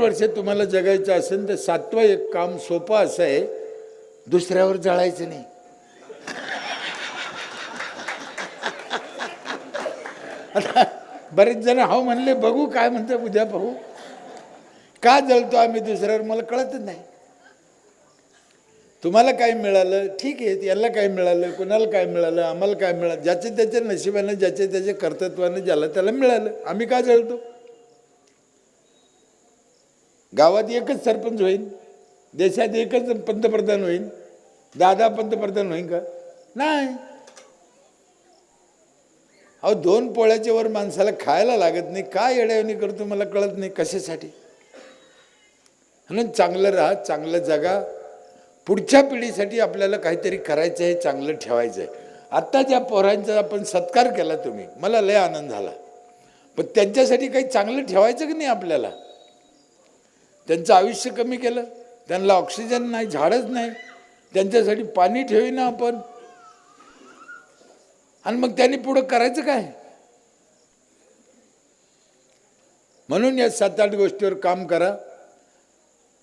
वर्ष तुम्हाला जगायचं असेल तर 7वं एक काम सोपं असं आहे, दुसऱ्यावर जळायचं नाही. आता बरेच जण हो म्हणले, बघू काय म्हणते उद्या पाहू. का जळतो आम्ही दुसऱ्यावर मला कळतच नाही. तुम्हाला काय मिळालं ठीक आहे, याला काय मिळालं, कोणाला काय मिळालं, आम्हाला काय मिळालं, ज्याचे त्याच्या नशिबानं ज्याचे त्याच्या कर्तृत्वानं ज्याला त्याला मिळालं. आम्ही का जळतो? गावात एकच सरपंच होईल, देशात एकच पंतप्रधान होईल, 10 पंतप्रधान होईल का? नाही. अहो 2 पोळ्याच्या वर माणसाला खायला लागत नाही. काय येड्यावणी करतो मला कळत नाही कशासाठी. म्हणून चांगलं राहा, चांगलं जगा. पुढच्या पिढीसाठी आपल्याला काहीतरी करायचं आहे, चांगलं ठेवायचं आहे. आत्ता ज्या पोरांचा आपण सत्कार केला तुम्ही, मला लय आनंद झाला. पण त्यांच्यासाठी काही चांगलं ठेवायचं की नाही आपल्याला? त्यांचं आयुष्य कमी केलं, त्यांना ऑक्सिजन नाही, झाडच नाही, त्यांच्यासाठी पाणी ठेवीना आपण. आणि मग त्यांनी पुढं करायचं काय? म्हणून या 7-8 गोष्टीवर काम करा.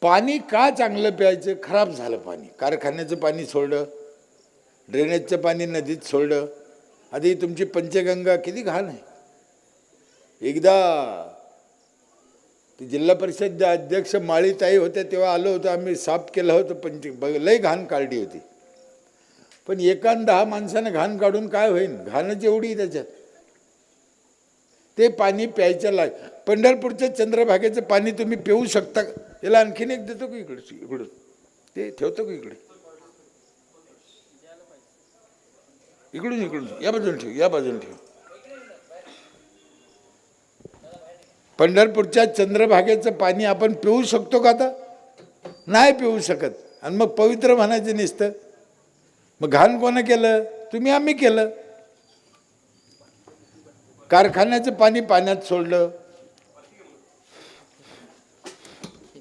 पाणी का चांगलं प्यायचं? खराब झालं पाणी, कारखान्याचं पाणी सोडलं, ड्रेनेजचं पाणी नदीत सोडलं. आधी तुमची पंचगंगा किती घाण आहे. एकदा जिल्हा परिषद अध्यक्ष माळीताई होत्या तेव्हा आलो होतो आम्ही, साफ केलं होतं. लय घाण काढली होती. पण 1-10 माणसानं घाण काढून काय होईल? घाणच एवढी त्याच्यात. ते पाणी प्यायचं लाग. पंढरपूरच्या चंद्रभागेचं पाणी तुम्ही पिऊ शकता. याला आणखीन एक देतो का इकडून ते ठेवतो का इकडून या बाजून ठेव, या बाजून ठेव. पंढरपूरच्या चंद्रभागेचं पाणी आपण पिऊ शकतो का? आता नाही पिऊ शकत. आणि मग पवित्र म्हणायचं नसतं. मग घाण कोणं केलं? तुम्ही, आम्ही केलं. कारखान्याचं पाणी पाण्यात सोडलं.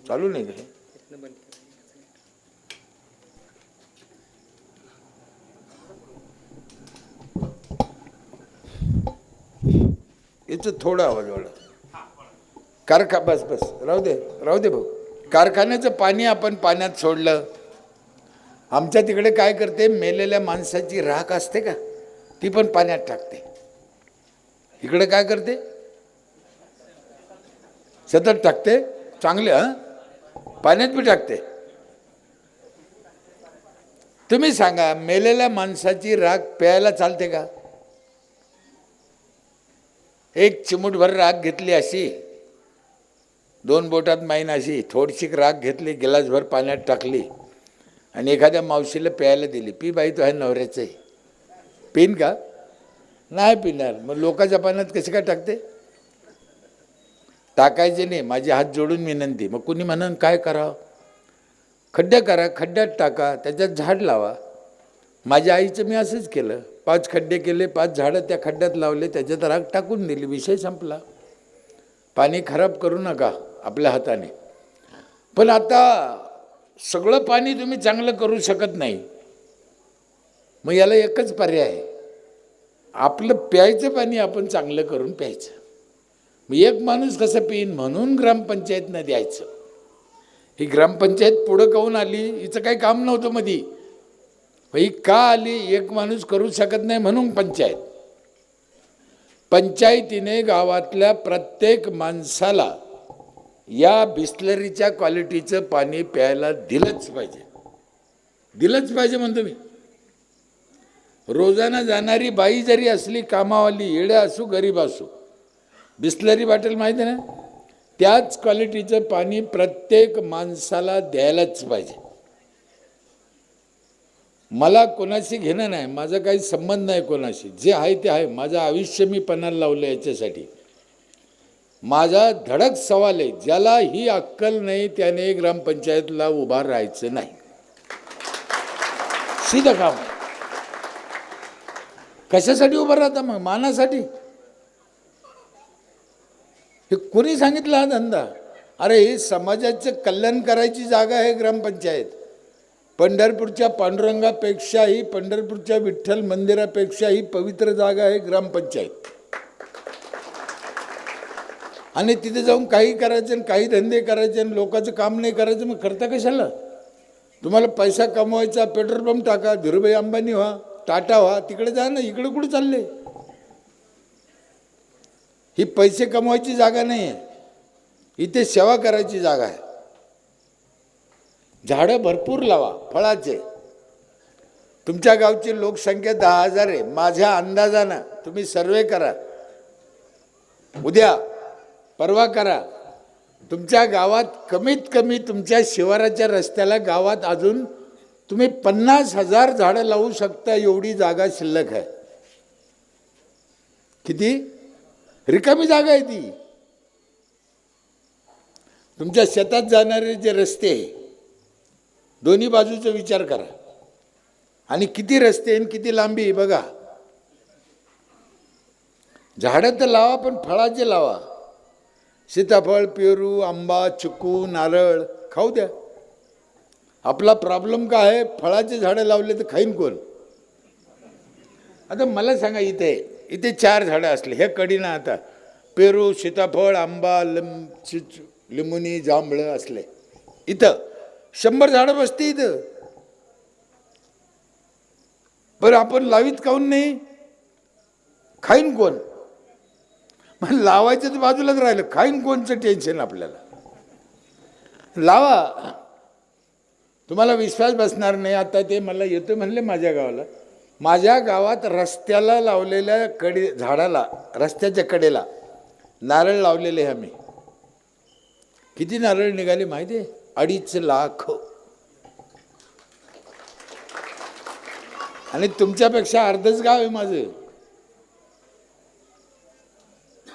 चालू नाही का? याचं थोडा आवाज वाढा. बस राहू दे भाऊ. कारखान्याचं पाणी आपण पाण्यात सोडलं. आमच्या तिकडे काय करते, मेलेल्या माणसाची राख असते का, ती पण पाण्यात टाकते. इकडे काय करते? सतत टाकते. चांगले पाण्यात बी टाकते. तुम्ही सांगा, मेलेल्या माणसाची राख प्यायला चालते का? एक चिमूटभर राख घेतली अशी, 2 बोटात माईन अशी थोडीशी राख घेतली, गिलासभर पाण्यात टाकली आणि एखाद्या मावशीला प्यायला दिली. पी बाई, तो आहे नवऱ्याचं आहे, पिन का? नाही पिणार. मग लोकांच्या पाण्यात कसे काय टाकते? टाकायचे नाही. माझे हात जोडून विनंती. मग कुणी म्हणून काय करावं? खड्डे करा, खड्ड्यात टाका, त्याच्यात झाड लावा. माझ्या आईचं मी असंच केलं. 5 खड्डे केले, 5 झाडं त्या खड्ड्यात लावले, त्याच्यात राख टाकून दिली, विषय संपला. पाणी खराब करू नका आपल्या हाताने. पण आता सगळं पाणी तुम्ही चांगलं करू शकत नाही. मग याला एकच पर्याय आहे, आपलं प्यायचं पाणी आपण चांगलं करून प्यायचं. मग एक माणूस कसं पिईन म्हणून ग्रामपंचायतनं द्यायचं. ही ग्रामपंचायत पुढं काहून आली? हिचं काही काम नव्हतं मधी. ही का आली? एक माणूस करू शकत नाही म्हणून पंचायत. पंचायतीने गावातल्या प्रत्येक माणसाला या बिस्लरीच्या क्वालिटीचं पाणी प्यायला दिलंच पाहिजे. दिलंच पाहिजे म्हणतो मी. रोजाना जाणारी बाई जरी असली, कामावाली, येडा असू गरीब असू, बिस्लरी बॉटल माहिती ना, त्याच क्वालिटीचं पाणी प्रत्येक माणसाला द्यायलाच पाहिजे. मला कोणाशी घेणं नाही, माझा काही संबंध नाही कोणाशी. जे आहे ते आहे. माझं आयुष्य मी पणाला लावलं याच्यासाठी. माझा धडक सवाल आहे, ज्याला ही अक्कल नाही त्याने ग्रामपंचायतला उभा राहायचं नाही. सीधं काम. कशासाठी उभा राहता मग? मानासाठी? हे कोणी सांगितलं हा धंदा? अरे ही समाजाचं कल्याण करायची जागा आहे ग्रामपंचायत. पंढरपूरच्या पांडुरंगापेक्षाही, पंढरपूरच्या विठ्ठल मंदिरापेक्षाही पवित्र जागा आहे ग्रामपंचायत. आणि तिथे जाऊन काही करायचं आणि काही धंदे करायचे आणि लोकांचं काम नाही करायचं, मग करता कशाला? तुम्हाला पैसा कमवायचा, पेट्रोल पंप टाका, धीरूभाई अंबानी व्हा, टाटा व्हा, तिकडे जा ना. इकडे कुठे चालले? ही पैसे कमवायची जागा नाही आहे, इथे सेवा करायची जागा आहे. झाडं भरपूर लावा फळाचे. तुमच्या गावची लोकसंख्या 10,000 आहे. माझ्या अंदाजानं तुम्ही सर्वे करा, उद्या परवा करा. तुमच्या गावात कमीत कमी तुमच्या शिवाराच्या रस्त्याला गावात अजून तुम्ही 50,000 झाडं लावू शकता, एवढी जागा शिल्लक आहे. किती रिकामी जागा आहे ती. तुमच्या शेतात जाणारे जे रस्ते दोन्ही बाजूचा विचार करा, आणि किती रस्ते आणि किती लांबी बघा. झाडं तर लावा, पण फळाचे लावा. सीताफळ, पेरू, आंबा, चिकू, नारळ खाऊ द्या. आपला प्रॉब्लेम काय आहे? फळाचे झाडं लावले तर खाईन कोण? आता मला सांगा, इथे 4 झाडं असले हे कडीनं, आता पेरू, सीताफळ, आंबा, लिंबुनी, जांभळं असले, इथं 100 झाडं बसते इथं. बरं आपण लावीत काऊन नाही? खाईन कोण? मग लावायचं तर बाजूलाच राहिलं, खाईन कोणचं टेन्शन आपल्याला? लावा. तुम्हाला विश्वास बसणार नाही. आता ते मला येतो म्हणले माझ्या गावाला. माझ्या गावात रस्त्याला लावलेल्या झाडाला, रस्त्याच्या कडेला नारळ लावलेले आम्ही. किती नारळ निघाले माहिती आहे? 2.5 लाख. आणि तुमच्यापेक्षा अर्धच गाव आहे माझं.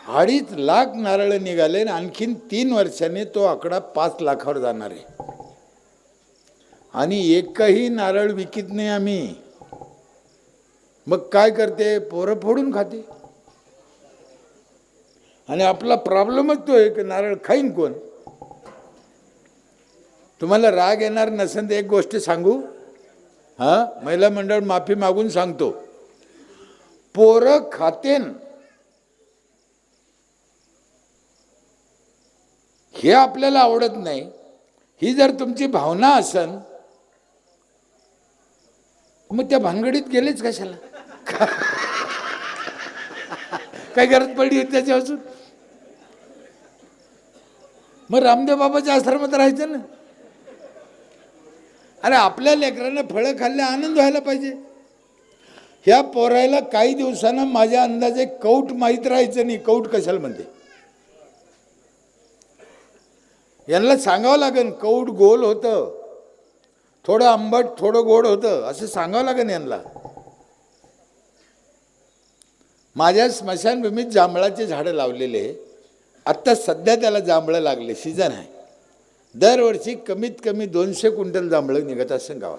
2.5 लाख नारळ निघाले. आणखीन 3 वर्षांनी तो आकडा 5 लाखावर जाणार आहे. आणि एकही नारळ विकत नाही आम्ही. मग काय करते? पोरं फोडून खाते. आणि आपला प्रॉब्लेमच तो आहे की नारळ खाईन कोण? तुम्हाला राग येणार नसेल तर एक गोष्ट सांगू. महिला मंडळ माफी मागून सांगतो, पोरं खातेन हे आपल्याला आवडत नाही. ही जर तुमची भावना असेल मग त्या भानगडीत गेलेच कशाला? काय गरज पडली होती त्याच्यापासून? मग रामदेव बाबाच्या आश्रमात राहायचं ना. अरे आपल्या लेकरांना फळं खाल्ले आनंद व्हायला पाहिजे. ह्या पोरायला काही दिवसांना माझ्या अंदाजे कौट माहीत राहायचं नाही. कौट कशाला म्हणते? यांना सांगावं लागेल कौट गोल होतं, थोडं आंबट थोडं गोड होतं, असं सांगावं लागेल यांना. माझ्या स्मशानभूमीत जांभळाचे झाडं लावलेले. आत्ता सध्या त्याला जांभळं लागले, सीझन आहे. दरवर्षी कमीत कमी 200 क्विंटल जांभळं निघत असेल गावात.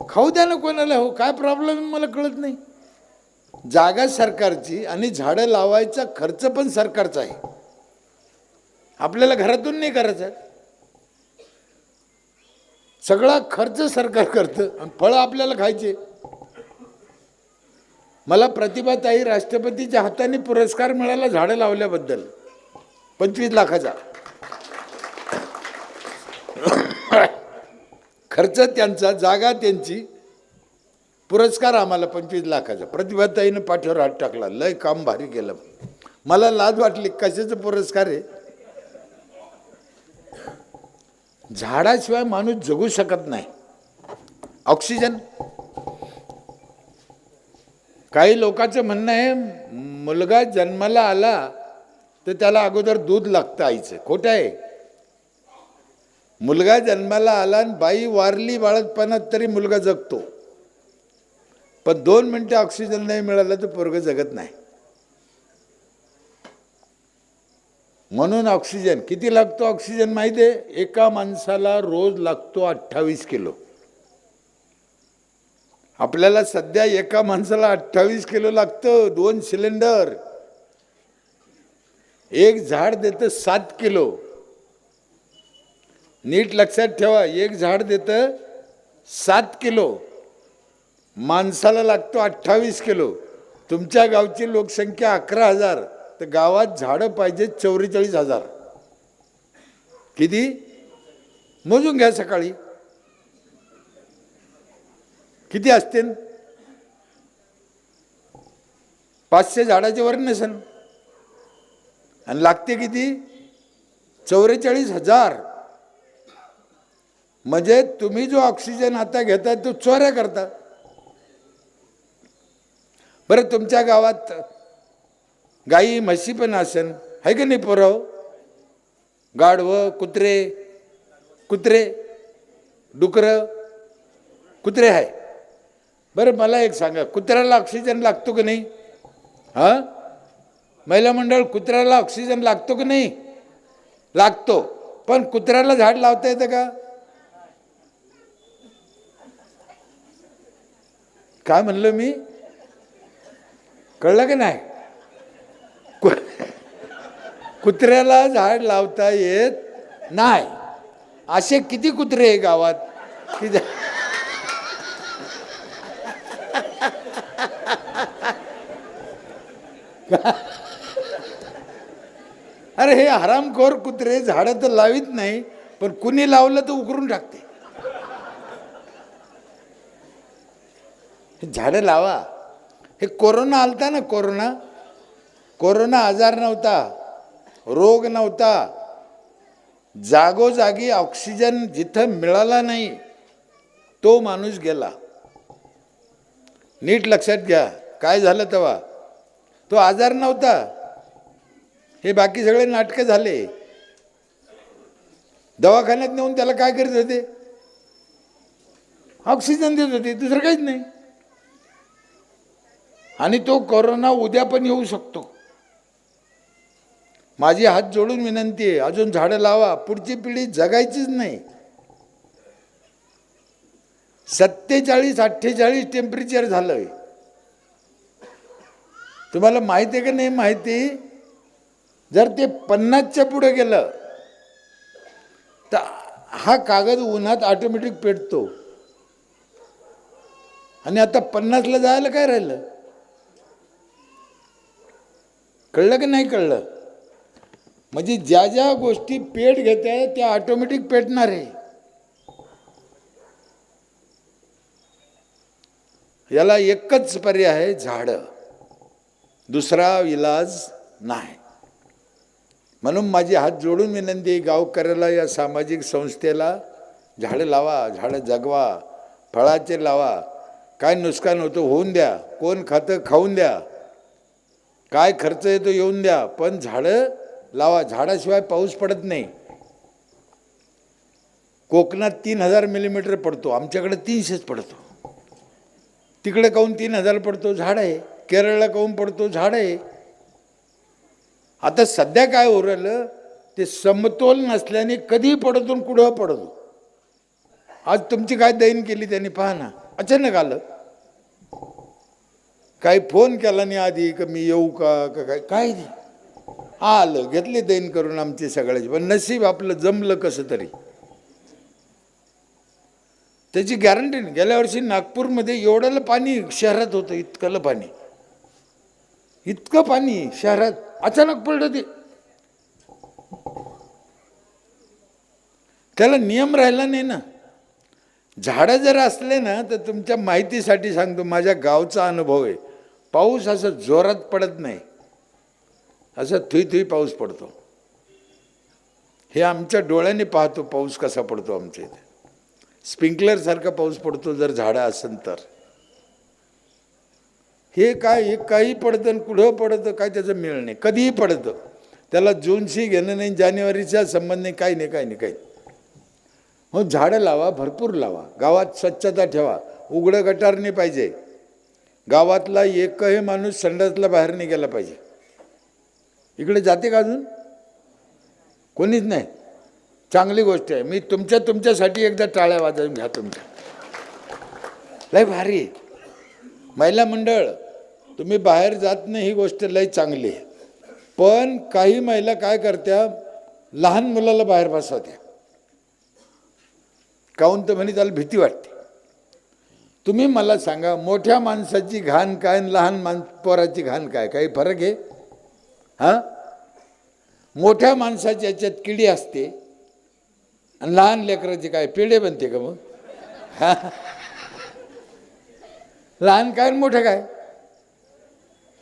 खाऊ द्या ना कोणाला. हो काय प्रॉब्लेम मला कळत नाही. जागा सरकारची आणि झाडं लावायचा खर्च पण सरकारचा आहे. आपल्याला घरातून नाही करायचं. सगळा खर्च सरकार करतं आणि फळं आपल्याला खायचे. मला प्रतिभाताई राष्ट्रपतीच्या हाताने पुरस्कार मिळाला झाडं लावल्याबद्दल 25 लाखाचा. खर्च त्यांचा, जागा त्यांची, पुरस्कार आम्हाला 25 लाखाचा. प्रतिभाताईनं पाठीवर हात टाकला, लय काम भारी केलं. मला लाज वाटली, कशाचा पुरस्कार आहे? झाडाशिवाय माणूस जगू शकत नाही. ऑक्सिजन. काही लोकांचं म्हणणं आहे मुलगा जन्माला आला तर त्याला अगोदर दूध लागतं आईचं. खोटं आहे. मुलगा जन्माला आला आणि बाई वारली बाळतपणात तरी मुलगा जगतो. पण 2 मिनिटं ऑक्सिजन नाही मिळालं तर पोरगं जगत नाही. म्हणून ऑक्सिजन किती लागतो? ऑक्सिजन माहिती आहे? एका माणसाला रोज लागतो 28 किलो. आपल्याला सध्या एका माणसाला 28 किलो लागतं. 2 सिलेंडर. एक झाड देतं 7 किलो. नीट लक्षात ठेवा, एक झाड देतं 7 किलो. माणसाला लागतो 28 किलो. तुमच्या गावची लोकसंख्या 11,000, तर गावात झाडं पाहिजे 44,000. किती मोजून घ्या सकाळी किती असतील. 500 झाडाचे वर नसेल आणि लागते किती 44,000. म्हणजे तुम्ही जो ऑक्सिजन आता घेता तो चोऱ्या करता. बरं तुमच्या गावात गाई म्हशी पण असेल आहे का नाही पोरं. गाढवं कुत्रे डुकरं कुत्रे आहे. बरं मला एक सांगा कुत्र्याला ऑक्सिजन लागतो की नाही. हां महिला मंडळ कुत्र्याला ऑक्सिजन लागतो की नाही. लागतो. पण कुत्र्याला झाड लावता येतं का. काय म्हणलं मी कळलं की नाही. कुत्र्याला झाड लावता येत नाही. असे किती कुत्रे आहे गावात की अरे हे हरामखोर कुत्रे झाडं तर लावित नाही पण कुणी लावलं तर उकरून टाकते. झाडं लावा. हे कोरोना आलता ना कोरोना आजार नव्हता रोग नव्हता. जागोजागी ऑक्सिजन जिथं मिळाला नाही तो माणूस गेला. नीट लक्षात घ्या काय झालं तेव्हा. तो आजार नव्हता. हे बाकी सगळे नाटकं झाले. दवाखान्यात नेऊन त्याला काय करीत होते ऑक्सिजन देत होते दुसरं काहीच नाही. आणि तो कोरोना उद्या पण येऊ शकतो. माझी हात जोडून विनंती आहे अजून झाडं लावा. पुढची पिढी जगायचीच नाही. 47-48 टेम्परेचर झालंय. तुम्हाला माहिती आहे का नाही माहिती. जर ते 50च्या पुढे गेलं तर हा कागद उन्हात ऑटोमॅटिक पेटतो. आणि आता 50ला जायला काय राहिलं. कळलं की नाही कळलं. म्हणजे ज्या ज्या गोष्टी पेट घेत आहे त्या ऑटोमॅटिक पेटणार आहे. याला एकच पर्याय आहे झाडं. दुसरा इलाज नाही. म्हणून माझी हात जोडून विनंती गावकऱ्याला या सामाजिक संस्थेला झाडं लावा झाडं जगवा. फळाचे लावा. काय नुकसान होतं होऊन द्या. कोण खातं खाऊन द्या. काय खर्च येतो येऊन द्या पण झाडं लावा. झाडाशिवाय पाऊस पडत नाही. कोकणात 3000 मिलीमीटर पडतो आमच्याकडे 300च पडतो. तिकडे काहून 3000 पडतो झाड आहे. केरळला काहून पडतो झाड आहे. आता सध्या काय होऊ राहिलं ते समतोल नसल्याने कधी पडतो कुठं पडतो. आज तुमची काय दैन केली त्यांनी पहा ना. अचानक आलं. काही फोन केला नाही आधी का मी येऊ का काय नाही. आलं घेतले दैन करून आमचे सगळ्याचे. पण नशीब आपलं जमलं कसं तरी. त्याची गॅरंटी नाही. गेल्या वर्षी नागपूरमध्ये एवढं पाणी शहरात होतं. इतकं पाणी शहरात अचानक पडलं ते. त्याला नियम राहिला नाही ना. झाडं जर असले ना तर तुमच्या माहितीसाठी सांगतो माझ्या गावचा अनुभव आहे. पाऊस असं जोरात पडत नाही. असं थुई पाऊस पडतो. हे आमच्या डोळ्याने पाहतो पाऊस कसा पडतो आमच्या इथे. स्प्रिंकलरसारखा पाऊस पडतो जर झाडं असेल तर. हे काही पडतं कुठं पडतं काय त्याचं मेळ नाही. कधीही पडतं. त्याला जूनशी घेणं नाही जानेवारीचा संबंध नाही. काही नाही. मग झाडं लावा भरपूर लावा. गावात स्वच्छता ठेवा. उघडं गटार नाही पाहिजे. गावातला एकही माणूस संडासला बाहेर नाही गेला पाहिजे. इकडे जाते का अजून कोणीच नाही. चांगली गोष्ट आहे. मी तुमच्यासाठी एकदा टाळ्या वाजवून घ्या तुमच्या. लय भारी. महिला मंडळ तुम्ही बाहेर जात नाही ही गोष्ट लय चांगली आहे. पण काही महिला काय करत्या लहान मुलाला बाहेर बसवत्या. काहून तर म्हणे त्याला भीती वाटते. तुम्ही मला सांगा मोठ्या माणसाची घाण काय लहान पोराची घाण काय काही फरक आहे. हां, मोठ्या माणसाच्या याच्यात किडी असते आणि लहान लेकराचे काय पेढे बनते का मग? हा, लहान काय मोठं काय?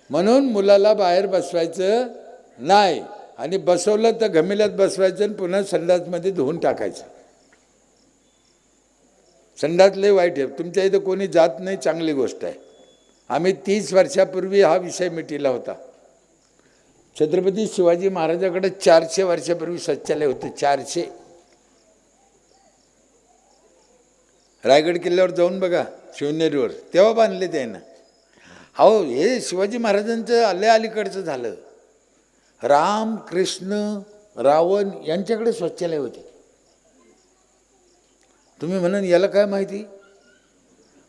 म्हणून मुलाला बाहेर बसवायचं नाही, आणि बसवलं तर घमिल्यात बसवायचं आणि पुन्हा संडासमध्ये धुवून टाकायचं. संडास लय वाईट आहे. तुमच्या इथं कोणी जात नाही, चांगली गोष्ट आहे. आम्ही 30 वर्षापूर्वी हा विषय मिटिला होता. छत्रपती शिवाजी महाराजाकडे 400 वर्षापूर्वी शौचालय होतं. 400. रायगड किल्ल्यावर जाऊन बघा, शिवनेरीवर, तेव्हा बांधले त्यानं. हो, हे शिवाजी महाराजांचं अलीकडचं झालं. राम, कृष्ण, रावण यांच्याकडे शौचालय होते. तुम्ही म्हणाल याला काय माहिती?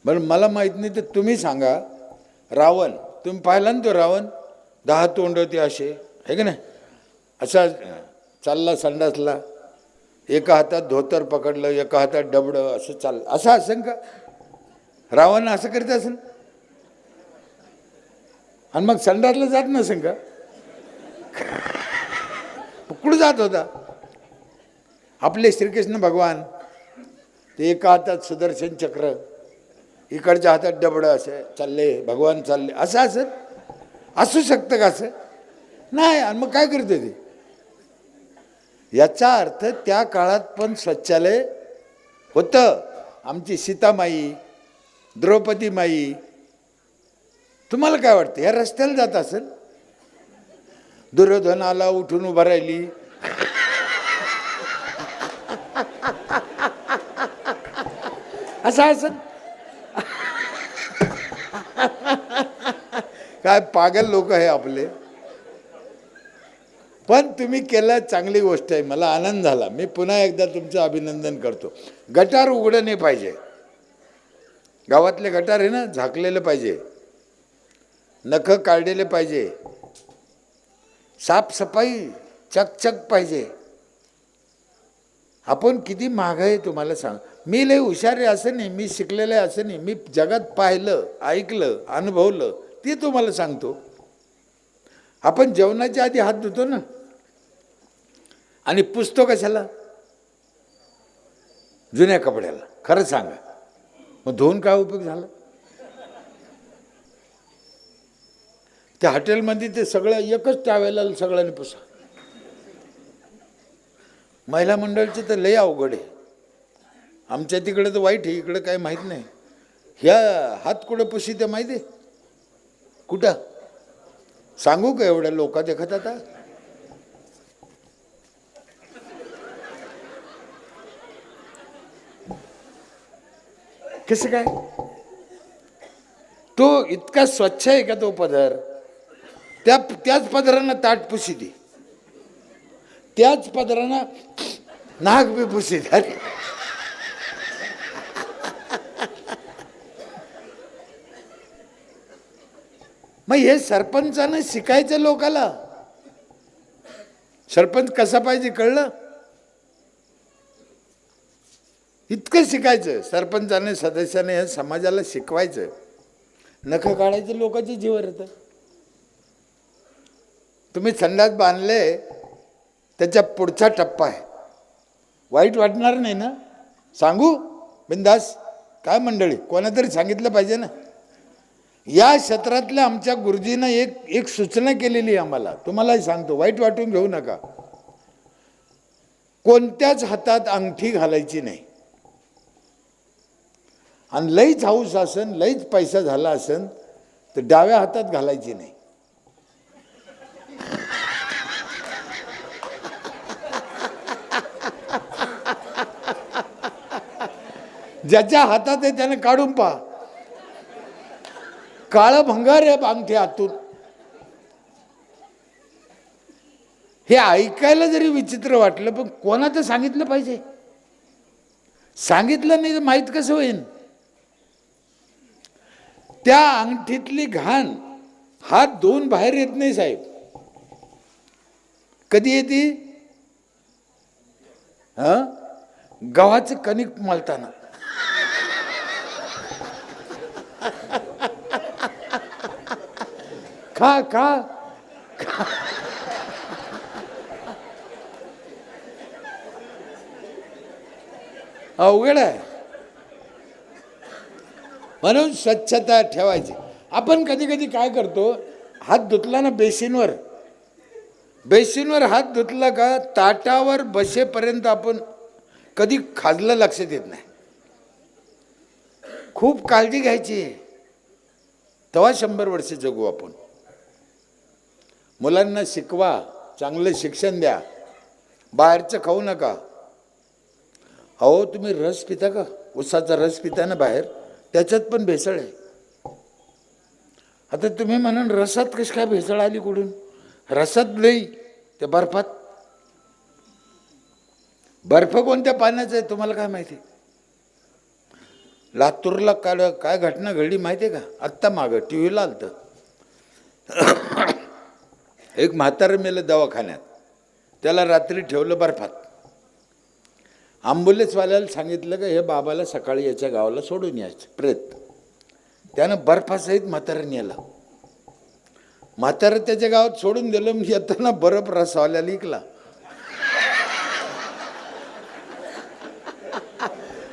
बरं, मला माहीत नाही तर तुम्ही सांगा. रावण तुम्ही पाहिला ना? तो रावण 10 तोंड होते असे, आहे का नाही? असा चालला संडासला, एका हातात धोतर पकडलं, एका हातात डबडं, असं चाललं. असं असेल का? रावण असं करीत असेल? आणि मग संडासला जात नसेल का? कुठं जात होता? आपले श्रीकृष्ण भगवान ते एका हातात सुदर्शन चक्र, इकडच्या हातात डबडं, असे चालले भगवान, चालले. असं असेल? असू शकतं का असं? नाही. आणि मग काय करते ते? याचा अर्थ त्या काळात पण शौचालय होतं. आमची सीतामाई, द्रौपदी माई, तुम्हाला काय वाटतं या रस्त्याला जात असेल? दुर्योधनाला उठून उभा राहिली, असं असेल? काय पागल लोक आहे आपले. पण तुम्ही केलं, चांगली गोष्ट आहे, मला आनंद झाला. मी पुन्हा एकदा तुमचं अभिनंदन करतो. गटार उघडं नाही पाहिजे. गावातले गटार आहे ना, झाकलेलं पाहिजे, नखं काढलेले पाहिजे, साफसफाई चकचक पाहिजे. आपण किती महाग आहे तुम्हाला सांग. मी लय हुशार आहे असं नाही, मी शिकलेलं आहे असं नाही, मी जगात पाहिलं, ऐकलं, अनुभवलं ते तुम्हाला सांगतो. आपण जेवणाच्या आधी हात धुतो ना, आणि पुसतो कशाला? जुन्या कपड्याला. खरं सांगा, मग धुवून काय उपयोग झाला? त्या हॉटेलमध्ये ते सगळं एकच टावेला सगळ्यांनी पुसा. महिला मंडळाचं तर लय अवघड आहे. आमच्या तिकडे तर वाईट आहे, इकडे काय माहीत नाही. ह्या हात कुठं पुशी ते माहिती आहे? कुठं सांगू का? एवढ्या लोका देखत आता. कसं काय? तो इतका स्वच्छ आहे का तो पदर? त्याच पदरानं ताट पुशी ती, त्याच पदरानं नाक बी पुशी. अरे मग हे सरपंचानं शिकायचं लोकाला. सरपंच कसा पाहिजे कळलं? इतकं शिकायचं सरपंचाने, सदस्याने, हे समाजाला शिकवायचं. नखं काढायचं लोकांच्या जीवावर येतं. तुम्ही संडास बांधले, त्याच्या पुढचा टप्पा आहे. वाईट वाटणार नाही ना? सांगू बिंदास? काय मंडळी, कोणातरी सांगितलं पाहिजे ना. या क्षेत्रातल्या आमच्या गुरुजीनं एक सूचना केलेली आम्हाला, तुम्हालाही सांगतो, वाईट वाटून घेऊ नका. कोणत्याच हातात अंगठी घालायची नाही. आणि लईच हाऊस असेल, लईच पैसा झाला असेल तर डाव्या हातात घालायची नाही. ज्याच्या हातात आहे त्याने काढून पहा. काळं भंगार आहे अंगठी हातून. हे ऐकायला जरी विचित्र वाटलं, पण कोणाचं सांगितलं पाहिजे? सांगितलं नाही तर माहीत कसं होईल? त्या अंगठीतली घाण हात धुवून बाहेर येत नाही साहेब. कधी येते? गव्हाचं कणिक मळताना. खा खा खा. अवघड आहे. म्हणून स्वच्छता ठेवायची. आपण कधी कधी काय करतो, हात धुतला ना बेसिनवर हात धुतला का ताटावर बसेपर्यंत आपण कधी खाल्लं लक्षात येत नाही. खूप काळजी घ्यायची, तेव्हा 100 वर्ष जगू आपण. मुलांना शिकवा, चांगलं शिक्षण द्या, बाहेरचं खाऊ नका. अहो तुम्ही रस पिता का, उसाचा रस पिता ना बाहेर, त्याच्यात पण भेसळ आहे. आता तुम्ही म्हणून रसात कशी काय भेसळ आली कुठून? रसात लई ते बर्फात. बर्फ कोणत्या पाण्याचा आहे तुम्हाला काय माहिती? लातूरला काय घटना घडली माहिती आहे का? आत्ता मागं टी व्हीला आलतं. एक म्हातारं मेलं दवाखान्यात, त्याला रात्री ठेवलं बर्फात. ॲम्ब्युलन्सवाल्याला सांगितलं का हे बाबाला सकाळी याच्या गावाला सोडून यायचं प्रेत. त्यानं बर्फासहित म्हातारं नेलं. म्हातारं त्याच्या गावात सोडून दिलं. म्हणजे येताना बर्फ रसवाल्याला इकला.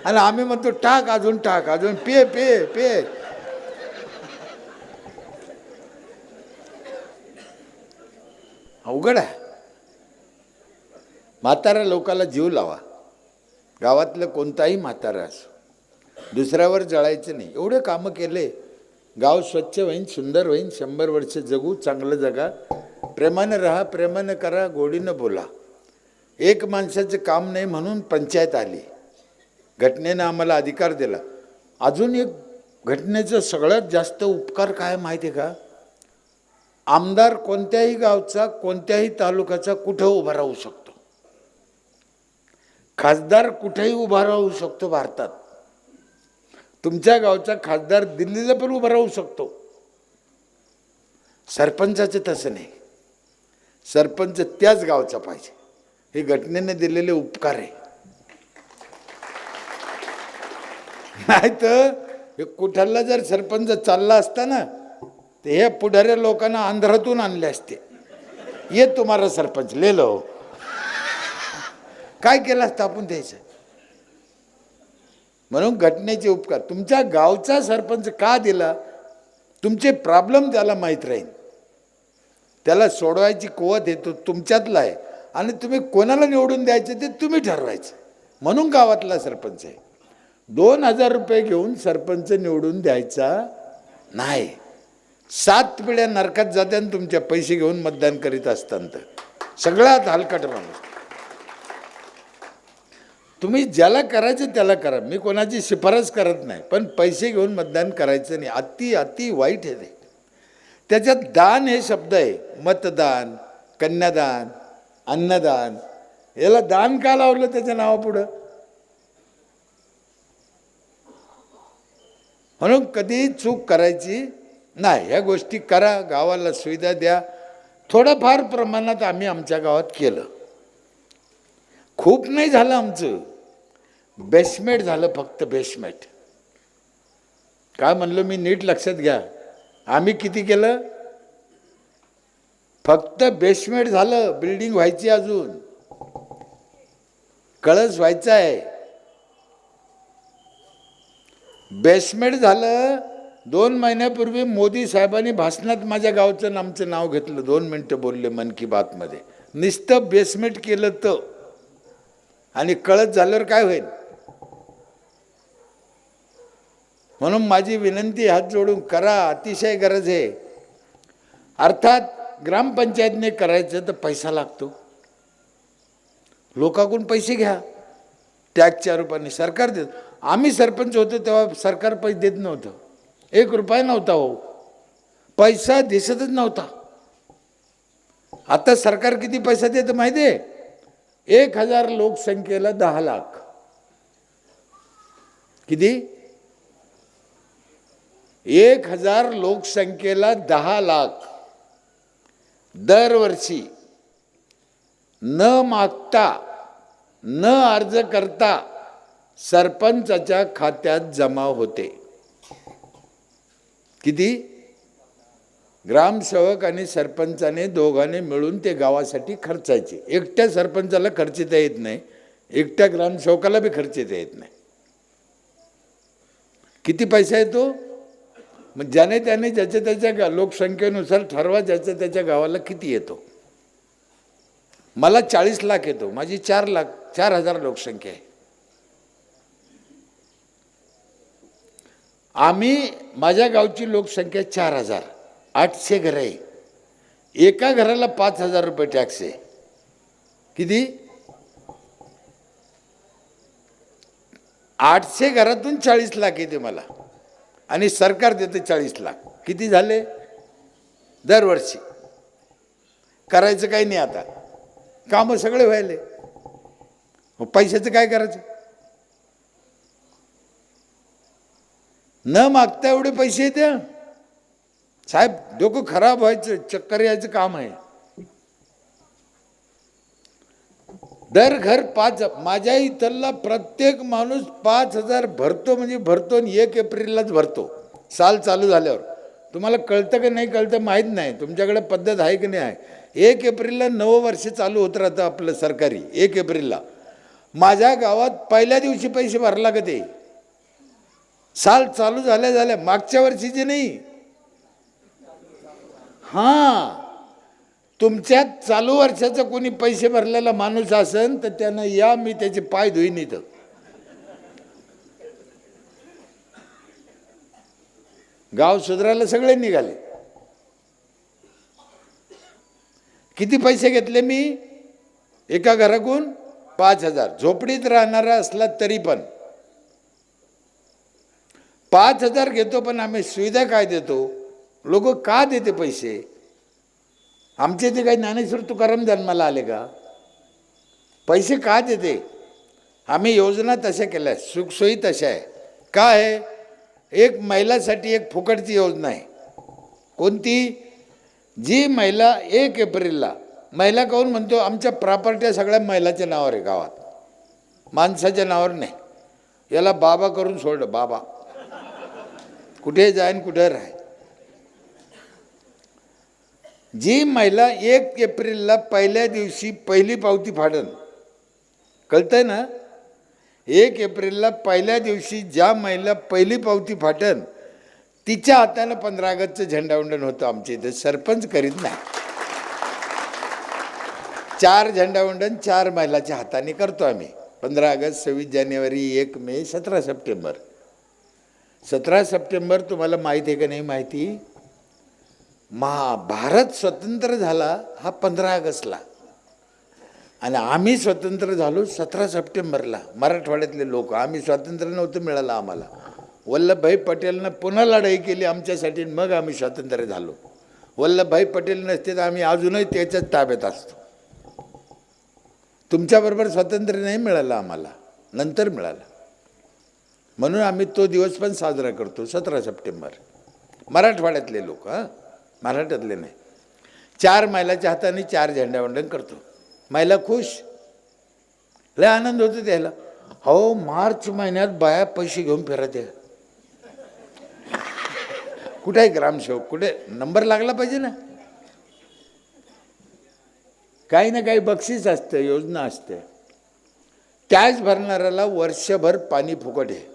आणि आम्ही म्हणतो टाक अजून पे पे पे. अवघड आहे. म्हातारा लोकाला जीव लावा. गावातलं कोणताही म्हातारा असो, दुसऱ्यावर जळायचं नाही. एवढे कामं केले, गाव स्वच्छ होईन, सुंदर होईन. 100 वर्ष जगू, चांगलं जगा, प्रेमानं राहा, प्रेमानं करा, गोडीनं बोला. एक माणसाचं काम नाही म्हणून पंचायत आली. घटनेनं आम्हाला अधिकार दिला. अजून एक घटनेचा सगळ्यात जास्त उपकार काय माहिती आहे का? आमदार कोणत्याही गावचा, कोणत्याही तालुक्याचा कुठं उभा राहू शकतो. खासदार कुठेही उभा राहू शकतो भारतात. तुमच्या गावचा खासदार दिल्लीला पण उभा राहू शकतो. सरपंचाचं तसं नाही. सरपंच त्याच गावचा पाहिजे. हे घटनेने दिलेले उपकार आहे. नाही तर हे कुठला जर सरपंच चालला असता ना, तर हे पुढाऱ्या लोकांना आंध्रातून आणले असते. ये तुम्हाला सरपंच ले लो. काय केलं असतं आपण द्यायचं. म्हणून घटनेचे उपकार. तुमच्या गावचा सरपंच का दिला, तुमचे प्रॉब्लेम त्याला माहीत राहील. त्याला सोडवायची कुवत येतो तुमच्यातला आहे. आणि तुम्ही कोणाला निवडून द्यायचं ते तुम्ही ठरवायचं. म्हणून गावातला सरपंच आहे. 2000 रुपये घेऊन सरपंच निवडून द्यायचा नाही. 7 पिढ्या नरकात जात्या तुमच्या पैसे घेऊन मतदान करीत असताना. सगळ्यात हलकट माणूस. तुम्ही ज्याला करायचं त्याला करा. मी कोणाची शिफारस करत नाही, पण पैसे घेऊन मतदान करायचं नाही. अति वाईट आहे ते. त्याच्यात दान हे शब्द आहे. मतदान, कन्यादान, अन्नदान. याला दान का लावलं त्याच्या नावापुढं? म्हणून कधी चूक करायची नाही. ह्या गोष्टी करा, गावाला सुविधा द्या. थोडंफार प्रमाणात आम्ही आमच्या गावात केलं. खूप नाही झालं आमचं. बेसमेंट झालं, फक्त बेसमेंट. काय म्हणलं मी, नीट लक्षात घ्या. आम्ही किती केलं? फक्त बेसमेंट झालं. बिल्डिंग व्हायची, अजून कळस व्हायचा आहे. बेसमेंट झालं. 2 महिन्यापूर्वी मोदी साहेबांनी भाषणात माझ्या गावचं आणि आमचं नाव घेतलं. 2 मिनटं बोलले मन की बात मध्ये. नुसतं बेसमेंट केलं तर. आणि कळत झाल्यावर काय होईल? म्हणून माझी विनंती, हात जोडून करा. अतिशय गरज आहे. अर्थात ग्रामपंचायतने करायचं तर पैसा लागतो. लोकांकडून पैसे घ्या, टॅक्सच्या रूपाने सरकार देत. आम्ही सरपंच होतो तेव्हा सरकार पैसे देत नव्हतं. 1 रुपया नव्हता. हो, पैसा दिसतच नव्हता. आता सरकार किती पैसा देतं माहिती आहे? 1000 लोकसंख्येला 10 लाख. किती? 1000 लोकसंख्येला 10 लाख दरवर्षी न मागता, न अर्ज करता सरपंचाच्या खात्यात जमा होते. किती? ग्रामसेवक आणि सरपंचाने दोघांनी मिळून ते गावासाठी खर्चायचे. एकट्या सरपंचाला खर्चिता येत नाही, एकट्या ग्रामसेवकाला बी खर्चिता येत नाही. किती पैसा येतो? मग ज्याने त्याने ज्याच्या त्याच्या लोकसंख्येनुसार ठरवा ज्याच्या त्याच्या गावाला किती येतो. मला 40 लाख येतो, माझी 4,000 लोकसंख्या आहे. माझ्या गावची लोकसंख्या 4,000, 800 घरं आहे. एका घराला 5,000 रुपये टॅक्स आहे. किती? 800 घरातून 40 लाख येते मला, आणि सरकार देते 40 लाख. किती झाले दरवर्षी? करायचं काही नाही, आता कामं सगळे व्हायले. मग पैशाचं काय करायचं? न मागता एवढे पैसे येते साहेब. डोकं खराब व्हायचं, चक्कर यायचं काम आहे. दर घर 5, माझ्या इथला प्रत्येक माणूस 5,000 भरतो, म्हणजे भरतो, आणि 1 एप्रिललाच भरतो. साल चालू झाल्यावर. तुम्हाला कळतं की नाही कळतं माहीत नाही, तुमच्याकडे पद्धत आहे की नाही आहे. 1 एप्रिलला नवं वर्ष चालू होत राहतं आपलं सरकारी. 1 एप्रिलला माझ्या गावात पहिल्या दिवशी पैसे भरला का ते? साल चालू झाल्या मागच्या वर्षीचे नाही. हां, तुमच्यात चालू वर्षाचा कोणी पैसे भरलेला माणूस असेल तर त्यानं या, मी त्याचे पाय धुईन इथं. गाव सुधारायला सगळे निघाले. किती पैसे घेतले मी? एका घराकून 5,000. झोपडीत राहणारा असला तरी पण 5,000 घेतो. पण आम्ही सुविधा काय देतो? लोक का देते पैसे? आमचे ते काही ज्ञानेश्वर तुकाराम जन्माला आले का? पैसे का देते? आम्ही योजना तशा केल्या, सुखसोयी तशा आहे. काय आहे? एक महिलासाठी एक फुकटची योजना आहे. कोणती? जी महिला 1 एप्रिलला, महिला काहून म्हणतो? आमच्या प्रॉपर्ट्या सगळ्या महिलाच्या नावावर आहे गावात, माणसाच्या नावावर नाही. याला बाबा करून सोडलं. बाबा कुठे जाईन कुठे राह. जी महिला 1 एप्रिलला पहिल्या दिवशी पहिली पावती फाडन, कळतंय ना? 1 एप्रिलला पहिल्या दिवशी ज्या महिला पहिली पावती फाटन तिच्या हातानं 15 ऑगस्टचं झेंडावंदन होतं. आमच्या इथे सरपंच करीत नाही. 4 झेंडावंदन 4 महिलाच्या हाताने करतो आम्ही. 15 ऑगस्ट, 26 जानेवारी, 1 मे, 17 सप्टेंबर. 17 सप्टेंबर तुम्हाला माहिती आहे का नाही माहिती? भारत स्वतंत्र झाला हा 15 ऑगस्टला, आणि आम्ही स्वतंत्र झालो 17 सप्टेंबरला. मराठवाड्यातले लोक. आम्ही स्वातंत्र्य नव्हतं मिळालं आम्हाला. वल्लभभाई पटेलनं पुन्हा लढाई केली आमच्यासाठी, मग आम्ही स्वातंत्र्य झालो. वल्लभभाई पटेल नसते तर आम्ही अजूनही त्याच्याच ताब्यात असतो. तुमच्याबरोबर स्वातंत्र्य नाही मिळालं आम्हाला, नंतर मिळालं. म्हणून आम्ही तो दिवस पण साजरा करतो 17 सप्टेंबर. मराठवाड्यातले लोक, महाराष्ट्रातले नाही. 4 महिलाच्या हाताने 4 झेंडावंदन करतो. महिला खुश, लय आनंद होतो त्याला. हो, मार्च महिन्यात बाया पैसे घेऊन फिरत आहे. कुठे आहे ग्रामसेवक? कुठे नंबर लागला पाहिजे ना. काही ना काही बक्षीस असतं, योजना असते. टॅक्स भरणाऱ्याला वर्षभर पाणी फुकट आहे.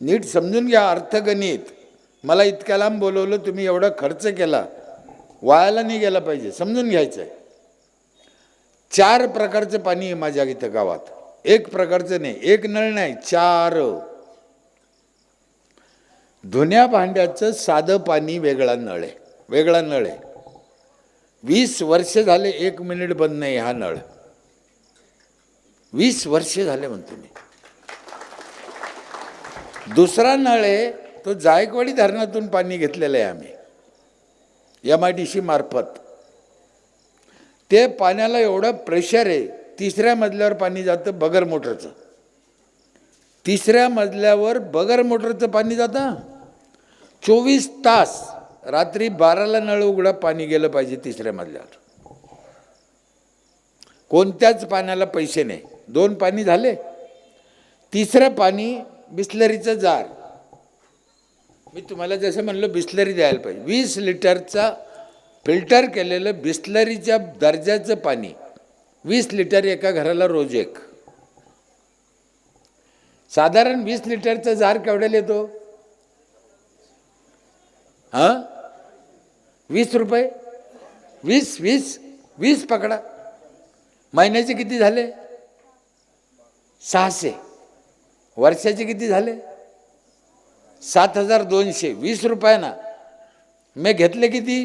नीट समजून घ्या अर्थगणित. मला इतक्या लांब बोलवलं, तुम्ही एवढा खर्च केला, वायाला नाही गेला पाहिजे, समजून घ्यायचं आहे. 4 प्रकारचं पाणी आहे माझ्या इथं गावात. 1 प्रकारचं नाही, 1 नळ नाही, 4. धुण्या भांड्याचं साधं पाणी वेगळा नळ आहे, वेगळा नळ आहे. 20 वर्ष झाले 1 मिनिट बंद नाही हा नळ. 20 वर्ष झाले म्हणतो मी. दुसरा नळ आहे तो जायकवाडी धरणातून पाणी घेतलेलं आहे आम्ही, MIDC मार्फत. ते पाण्याला एवढं प्रेशर आहे, 3ऱ्या मजल्यावर पाणी जातं बगर मोटरचं. 3ऱ्या मजल्यावर बगर मोटरचं पाणी जातं. 24 तास, रात्री 12ला नळ उघडा, पाणी गेलं पाहिजे 3ऱ्या मजल्यावर. कोणत्याच पाण्याला पैसे नाही. 2 पाणी झाले. 3रं पाणी बिस्लरीचं जार. मी तुम्हाला जसं म्हणलं बिस्लरी द्यायला पाहिजे. 20 लिटरचा फिल्टर केलेलं बिस्लरीच्या दर्जाचं पाणी, 20 लिटर एका घराला रोज 1. साधारण 20 लिटरचा जार केवढ्याला येतो? 20 रुपये. 20 पकडा. महिन्याचे किती झाले? 600. वर्षाचे किती झाले? 7200. 20 रुपयाना मी घेतले किती?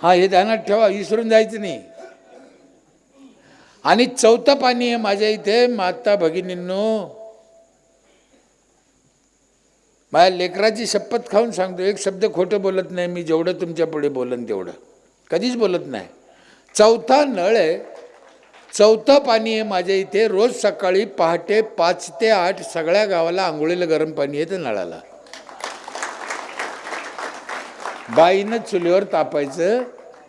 हे ध्यानात ठेवा, विसरून जायचं नाही. आणि चौथं पाणी आहे माझ्या इथे. माता भगिनींनो, माझ्या लेकराची शपथ खाऊन सांगतो, एक शब्द खोटं बोलत नाही मी. जेवढं तुमच्या पुढे बोलन तेवढं कधीच बोलत नाही. चौथा नळ आहे, चौथं पाणी आहे माझ्या इथे. रोज सकाळी पहाटे 5 ते 8 सगळ्या गावाला आंघोळीला गरम पाणी येतं नळाला. बाईनं चुलीवर तापायचं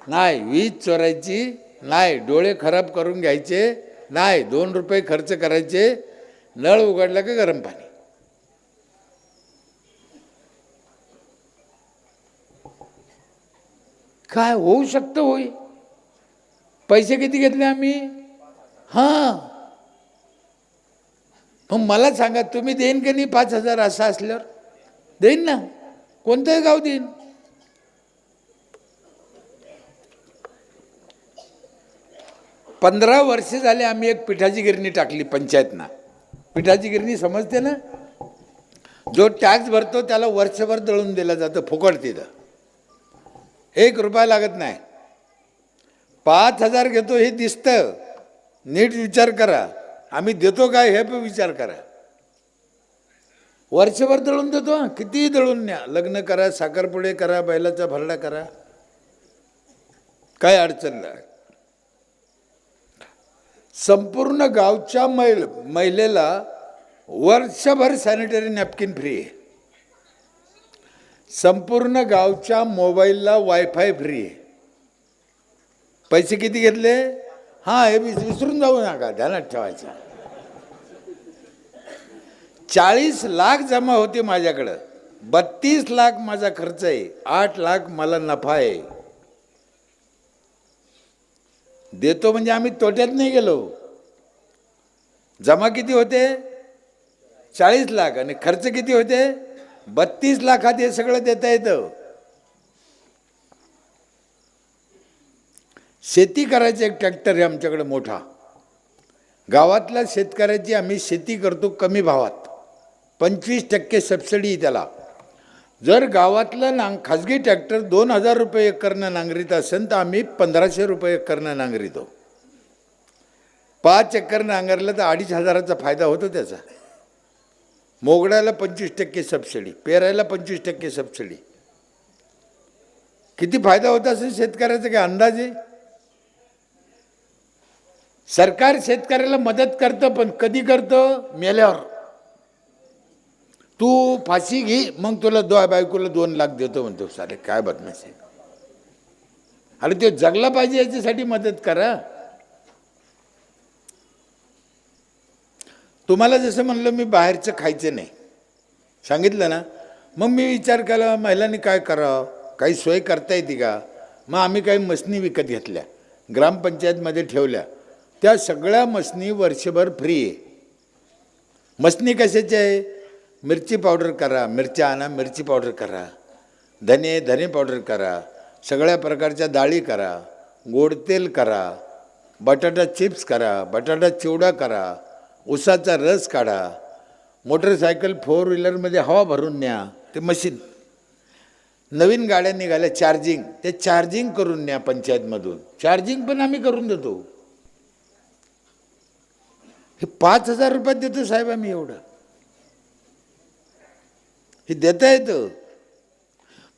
नाही, वीज चोरायची नाही, डोळे खराब करून घ्यायचे नाही, 2 रुपये खर्च करायचे. नळ उघडला का गरम पाणी. काय होऊ शकतं? होई. पैसे किती घेतले आम्ही? मग मला सांगा, तुम्ही देईन का नाही 5,000? असं असल्यावर देईन ना, कोणतंही गाव देईन. पंधरा वर्ष झाले आम्ही एक पिठाची गिरणी टाकली पंचायतना. पिठाची गिरणी समजते ना? जो टॅक्स भरतो त्याला वर्षभर दळून दिलं जातं फुकट. तिथं 1 रुपया लागत नाही. 5,000 घेतो हे दिसतं. नीट विचार करा, आम्ही देतो काय हे पण विचार करा. वर्षभर दळून देतो. कितीही दळून न्या, लग्न करा, साखरपुडे करा, बैलाचा भरडा करा, काय अडचण नाही. संपूर्ण गावच्या महिलेला वर्षभर सॅनिटरी नॅपकिन फ्री आहे. संपूर्ण गावच्या मोबाईलला वायफाय फ्री आहे. पैसे किती घेतले? हे विसरून जाऊ नका, ध्यानात ठेवायचं. 40 लाख जमा होते माझ्याकडं. 32 लाख माझा खर्च आहे, 8 लाख मला नफा आहे. देतो म्हणजे आम्ही तोट्यात नाही गेलो. जमा किती होते? 40 लाख. आणि खर्च किती होते? 32 लाखात हे सगळं देता येतं. शेती करायचं एक ट्रॅक्टर आहे आमच्याकडे मोठा. गावातल्या शेतकऱ्याची आम्ही शेती करतो कमी भावात. 25% सबसिडी त्याला. जर गावातलं खाजगी ट्रॅक्टर 2,000 रुपये एकरनं नांगरीत असेल तर आम्ही 1,500 रुपये एकरनं नांगरीतो. 5 एकर नांगरलं तर 2,500चा फायदा होतो त्याचा. मोगड्याला 25% सबसिडी, पेरायला 25% सबसिडी. किती फायदा होत असेल शेतकऱ्याचा काय अंदाज आहे? सरकार शेतकऱ्याला मदत करतं, पण कधी करतं? मेल्यावर. तू फाशी घे, मग तुला बायकोला 2 लाख देतो म्हणतो. सारे काय बदमाश आहे. अरे ते जगला पाहिजे याच्यासाठी मदत करा. तुम्हाला जसं म्हणलं मी बाहेरचं खायचं नाही सांगितलं ना, मग मी विचार केला महिलांनी काय करावं, काही सोय करता येते का. मग आम्ही काही मशनी विकत घेतल्या, ग्रामपंचायतमध्ये ठेवल्या. त्या सगळ्या मशनी वर्षभर फ्री आहे. मशनी कशाची आहे? मिरची पावडर करा, मिरच्या आणा, मिरची पावडर करा, धने पावडर करा, सगळ्या प्रकारच्या डाळी करा, गोड तेल करा, बटाटा चिप्स करा, बटाटा चिवडा करा, उसाचा रस काढा, मोटरसायकल 4 व्हीलरमध्ये हवा भरून न्या. ते मशीन नवीन गाड्या निघाल्या चार्जिंग, ते चार्जिंग करून न्या पंचायतमधून. चार्जिंग पण आम्ही करून देतो. हे 5,000 रुपयात देतो साहेब आम्ही. एवढं हे देता येतं.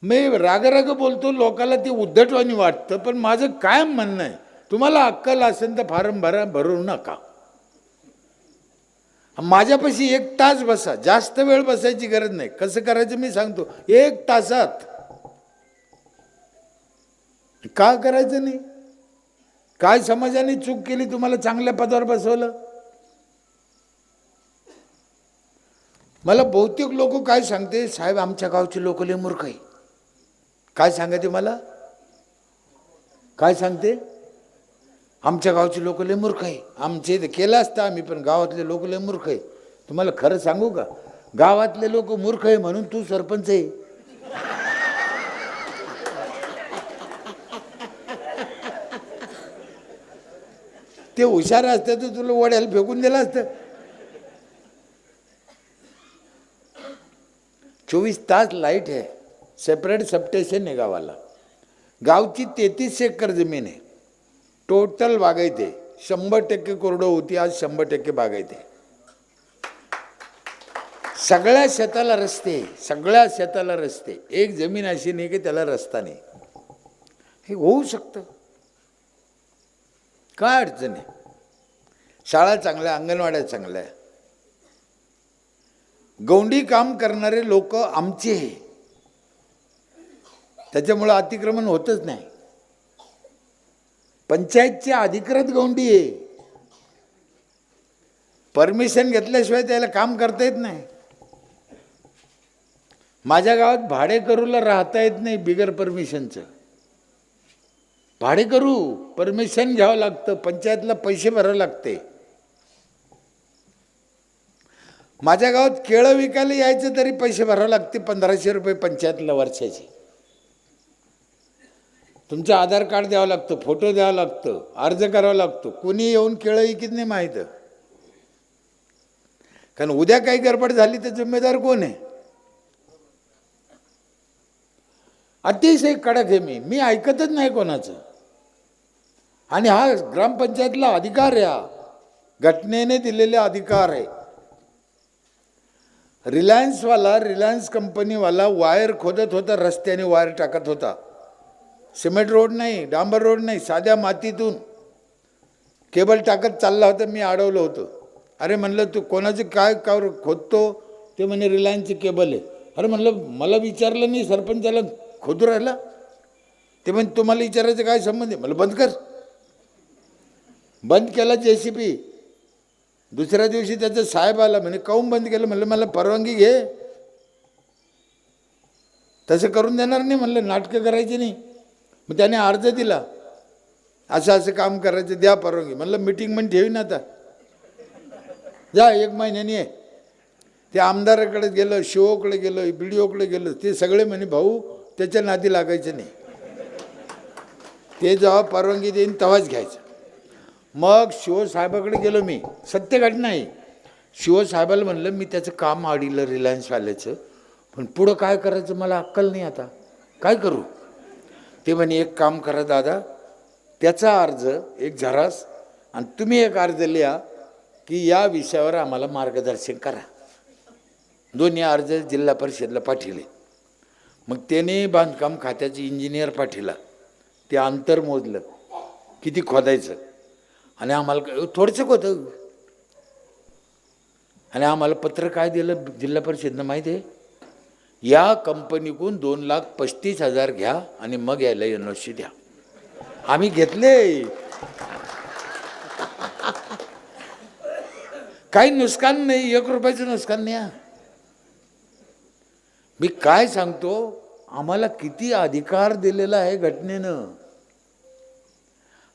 मी राग बोलतो, लोकाला ते उद्धटवाणी वाटतं, पण माझं काय म्हणणं आहे, तुम्हाला अक्कल असेल तर फार्म भरू नका. माझ्यापाशी 1 तास बसा, जास्त वेळ बसायची गरज नाही. कसं करायचं मी सांगतो. 1 तासात का करायचं नाही? काय समाजाने चूक केली, तुम्हाला चांगल्या पदावर बसवलं? मला बहुतेक लोक काय सांगते, साहेब आमच्या गावचे लोक लय मूर्ख आहे. काय सांगते मला? काय सांगते? आमच्या गावचे लोक लय मूर्ख आहे. आमचे केलं असतं आम्ही, पण गावातले लोक लय मूर्ख आहे. तुम्हाला खरं सांगू का, गावातले लोक मूर्ख आहे म्हणून तू सरपंच आहे. ते हुशार असतं तर तुला वड्याला फेकून दिलं असतं. 24 तास लाईट आहे, सेपरेट सबस्टेशन आहे गावाला. गावची 33 एकर जमीन आहे, टोटल बागायती. 100% कोरडं होती, आज 100% बागायती. सगळ्या शेताला रस्ते, सगळ्या शेताला रस्ते. एक जमीन अशी नाही की त्याला रस्ता नाही. हे होऊ शकतं, काय अडचण आहे. शाळा चांगल्या, अंगणवाड्या चांगल्या. गौंडी काम करणारे लोक आमचे, त्याच्यामुळं अतिक्रमण होतच नाही. पंचायतची अधिकृत गौंडी आहे, परमिशन घेतल्याशिवाय त्याला काम करता येत नाही. माझ्या गावात भाडेकरूला राहता येत नाही बिगर परमिशनचं. भाडेकरू परमिशन घ्यावं लागतं, पंचायतला पैसे भरावे लागते. माझ्या गावात केळं विकायला यायचं तरी पैसे भरावे लागते, 1500 रुपये पंचायतला वर्षाचे. तुमचं आधार कार्ड द्यावं लागतं, फोटो द्यावं लागतं, अर्ज करावा लागतो. कोणी येऊन केळं विकत नाही माहीत, कारण उद्या काही गडबड झाली तर जिम्मेदार कोण आहे. अतिशय कडक आहे मी ऐकतच नाही कोणाचं. आणि हा ग्रामपंचायतला अधिकार आहे, हा घटनेने दिलेले अधिकार आहे. रिलायन्स कंपनीवाला वायर खोदत होता, रस्त्याने वायर टाकत होता. सिमेंट रोड नाही, डांबर रोड नाही, साध्या मातीतून केबल टाकत चालला होता. मी अडवलं होतं. अरे म्हणलं तू कोणाचं काय खोदतो? ते म्हणे रिलायन्सची केबल आहे. अरे म्हणलं मला विचारलं नाही, सरपंचाला खोदू राहिला. ते म्हणे तुम्हाला विचारायचं काय संबंध आहे? मला बंद कर. बंद केला JCB. दुसऱ्या दिवशी त्याचा साहेब आला, म्हणे काऊन बंद केलं? म्हणलं मला परवानगी घे. तसं करून देणार नाही म्हणलं, नाटकं करायची नाही. मग त्याने अर्ज दिला, असं असं काम करायचं, द्या परवानगी. म्हणलं मीटिंग पण ठेवी ना, आता जा 1 महिन्याने ये. ते आमदाराकडे गेलं, शिवोकडे गेलं, BDOकडे गेलं. ते सगळे म्हणे भाऊ त्याच्या नादी लागायचं नाही, ते जेव्हा परवानगी देईन तेव्हाच घ्यायचं. मग शिवसाहेबाकडे गेलो मी, सत्य घटना आहे. शिवसाहेबाला म्हणलं मी त्याचं काम आडिलं रिलायन्सवाल्याचं, पण पुढं काय करायचं मला अक्कल नाही, आता काय करू? ते म्हणे एक काम करा दादा, त्याचा अर्ज एक झरास आणि तुम्ही एक अर्ज लिहा की या विषयावर आम्हाला मार्गदर्शन करा. दोन्ही अर्ज जिल्हा परिषदला पाठवले. मग त्याने बांधकाम खात्याचे इंजिनियर पाठवला. ते अंतर मोजलं किती खोदायचं, आणि आम्हाला थोडंसं होतं. आणि आम्हाला पत्र काय दिलं जिल्हा परिषदनं माहिती आहे? या कंपनीकडून 2,35,000 घ्या आणि मग यायला NOC द्या. आम्ही घेतले. काही नुकसान नाही, 1 रुपयाचं नुकसान नाही. मी काय सांगतो, आम्हाला किती अधिकार दिलेला आहे घटनेनं,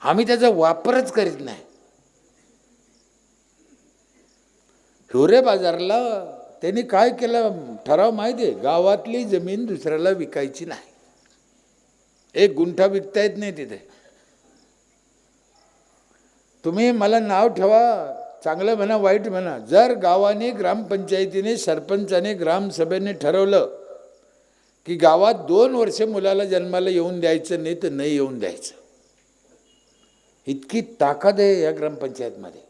आम्ही त्याचा वापरच करीत नाही. हिवरे बाजारला त्यांनी काय केलं ठराव माहिती आहे? गावातली जमीन दुसऱ्याला विकायची नाही. 1 गुंठा विकता येत नाही तिथे. तुम्ही मला नाव ठेवा, चांगलं म्हणा वाईट म्हणा, जर गावाने, ग्रामपंचायतीने, सरपंचाने, ग्रामसभेने ठरवलं की गावात 2 वर्ष मुलाला जन्माला येऊन द्यायचं नाही तर नाही येऊन द्यायचं, इतकी ताकद आहे या ग्रामपंचायतमध्ये.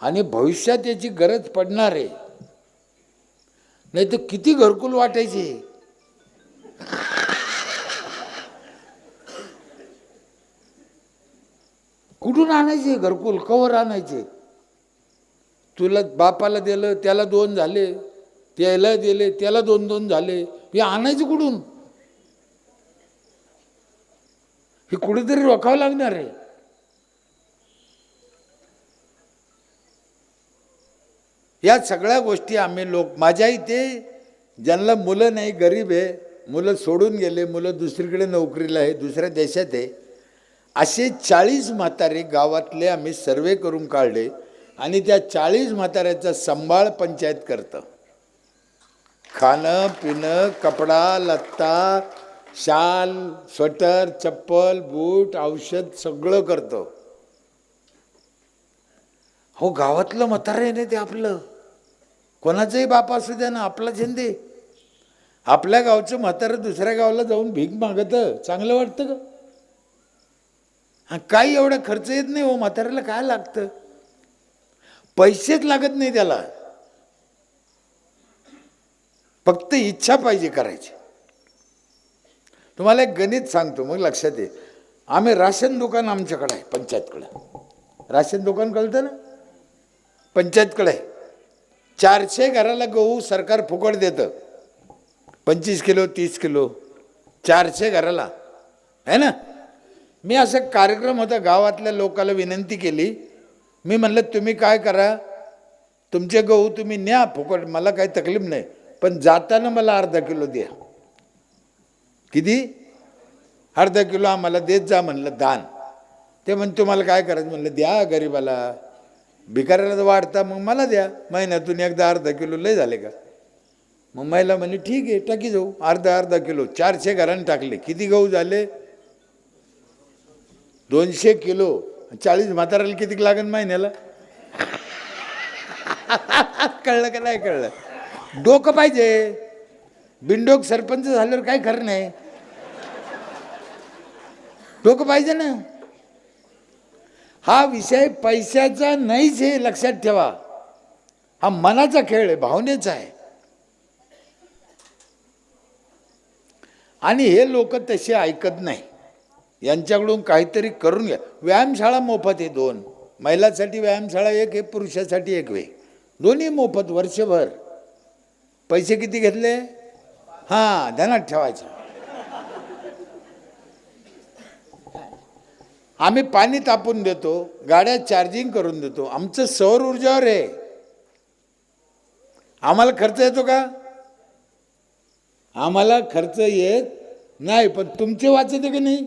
आणि भविष्यात याची गरज पडणार आहे. नाही तर किती घरकुल वाटायचे. कुठून आणायचे घरकुल, कवर आणायचे? तुला बापाला दिलं त्याला 2 झाले, त्याला दिले त्याला 2-2 झाले, हे आणायचे कुठून? हे कुठेतरी रोखावं लागणार आहे. या सगळ्या गोष्टी आम्ही लोक, माझ्या इथे ज्यांना मुलं नाही, गरीब आहे, मुलं सोडून गेले, मुलं दुसरीकडे नोकरीला आहे, दुसऱ्या देशात आहे, असे 40 म्हातारे गावातले आम्ही सर्वे करून काढले आणि त्या 40 म्हाताऱ्याचा सांभाळ पंचायत करतं. खाणं पिणं, कपडा लत्ता, शाल, स्वेटर, चप्पल, बूट, औषध सगळं करतं. हो, गावातलं म्हातारं आहे ना ते आपलं. कोणाचंही बाप असू द्या ना, आपला झेंदे. आपल्या गावचं म्हातारं दुसऱ्या गावाला जाऊन भीक मागतं, चांगलं वाटतं का? हा, काही एवढा खर्च येत नाही हो. म्हाताऱ्याला काय लागतं? पैसेच लागत नाही त्याला, फक्त इच्छा पाहिजे करायची. तुम्हाला एक गणित सांगतो मग लक्षात ये. आम्ही राशन दुकान आमच्याकडे आहे पंचायतकडे. राशन दुकान कळतं ना, पंचायतकडे आहे. 400 घराला गहू सरकार फुकट देतं, 25 किलो 30 किलो 400 घराला आहे ना. मी असा कार्यक्रम होता, गावातल्या लोकांना विनंती केली. मी म्हणलं तुम्ही काय करा, तुमचे गहू तुम्ही न्या फुकट, मला काही तकलीफ नाही, पण जाताना मला अर्धा किलो द्या. किती? अर्धा किलो आम्हाला देत जा म्हणलं दान. ते म्हणते तुम्हाला काय करायचं म्हणलं द्या गरीबाला, भिकाऱ्याला वाढता मग मला द्या, महिन्यातून एकदा अर्धा किलो लय झाले का? मग महिला म्हणे ठीक आहे टाकी जाऊ, अर्धा किलो 400 घरांनी टाकले. किती गहू झाले? 200 किलो. 40 म्हाताऱ्याला किती लागेल महिन्याला? कळलं का नाही कळलं? डोकं पाहिजे. बिनडोक सरपंच झाल्यावर काय खरं नाही, डोकं पाहिजे ना. हा विषय पैशाचा नाहीच हे लक्षात ठेवा. हा मनाचा खेळ आहे, भावनेचा आहे. आणि हे लोक तसे ऐकत नाही. यांच्याकडून काहीतरी करून घ्या. व्यायामशाळा मोफत आहे 2. महिलांसाठी व्यायामशाळा 1 आहे, पुरुषासाठी 1 आहे. दोन्ही मोफत वर्षभर. पैसे किती घेतले? हां, ध्यानात ठेवायचं. आम्ही पाणी तापून देतो, गाड्या चार्जिंग करून देतो. आमचं सौर ऊर्जावर आहे. आम्हाला खर्च येतो का? आम्हाला खर्च येत नाही, पण तुमचे वाचते की नाही?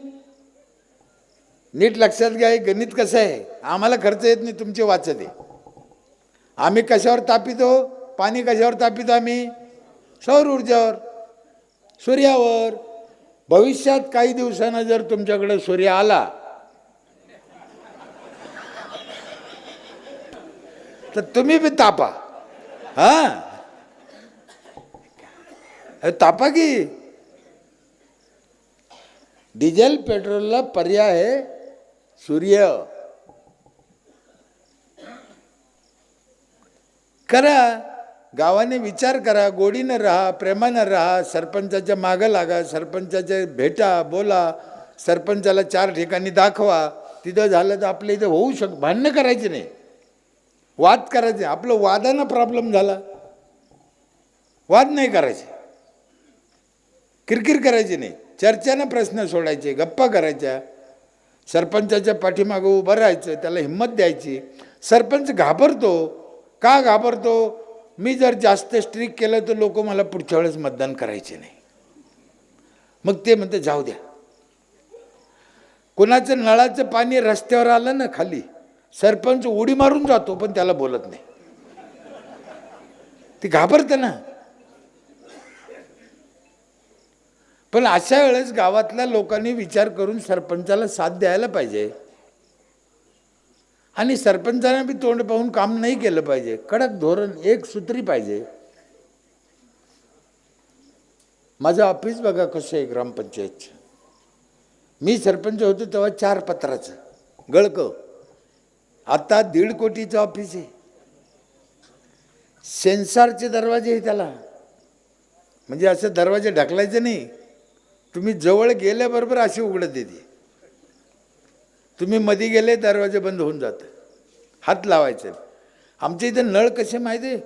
नीट लक्षात घ्या, हे गणित कसं आहे. आम्हाला खर्च येत नाही, तुमचे वाचते. आम्ही कशावर तापितो? पाणी कशावर तापितो आम्ही? सौर ऊर्जावर, सूर्यावर. भविष्यात काही दिवसांना जर तुमच्याकडे सूर्य आला तर तुम्ही बी तापा. हा, तापा की. डिझेल पेट्रोलला पर्याय आहे सूर्य. करा, गावाने विचार करा, गोडीनं राहा, प्रेमानं राहा, सरपंचाच्या मागं लागा, सरपंचाच्या भेटा बोला, सरपंचाला 4 ठिकाणी दाखवा. तिथं झालं तर आपल्या इथं होऊ शकतं. भांडणं करायचे नाही, वाद करायचे. आपलं वादानं प्रॉब्लेम झाला, वाद नाही करायचे, किरकिर करायची नाही, चर्चेनं प्रश्न सोडायचे, गप्पा करायच्या. सरपंचाच्या पाठीमागं उभं राहायचं, त्याला हिंमत द्यायची. सरपंच घाबरतो. का घाबरतो? मी जर जास्त स्ट्रिक्ट केलं तर लोक मला पुढच्या वेळेस मतदान करायचे नाही. मग ते म्हणते जाऊ द्या. कोणाचं नळाचं पाणी रस्त्यावर आलं ना खाली, सरपंच उडी मारून जातो, पण त्याला बोलत नाही. ते घाबरतं ना. पण अशा वेळेस गावातल्या लोकांनी विचार करून सरपंचाला साथ द्यायला पाहिजे. आणि सरपंचाने बी तोंड पाहून काम नाही केलं पाहिजे. कडक धोरण, एक सूत्री पाहिजे. माझं ऑफिस बघा कसं आहे ग्रामपंचायतचं. मी सरपंच होतो तेव्हा 4 पत्राचं गळकं. आता 1.5 कोटीचं ऑफिस आहे. सेन्सरचे दरवाजे आहे त्याला. म्हणजे असं दरवाजे ढकलायचे नाही, तुम्ही जवळ गेल्याबरोबर असे उघडत येते. तुम्ही मध्ये गेले दरवाजे बंद होऊन जातं. हात लावायचे. आमच्या इथे नळ कसे माहिती आहे,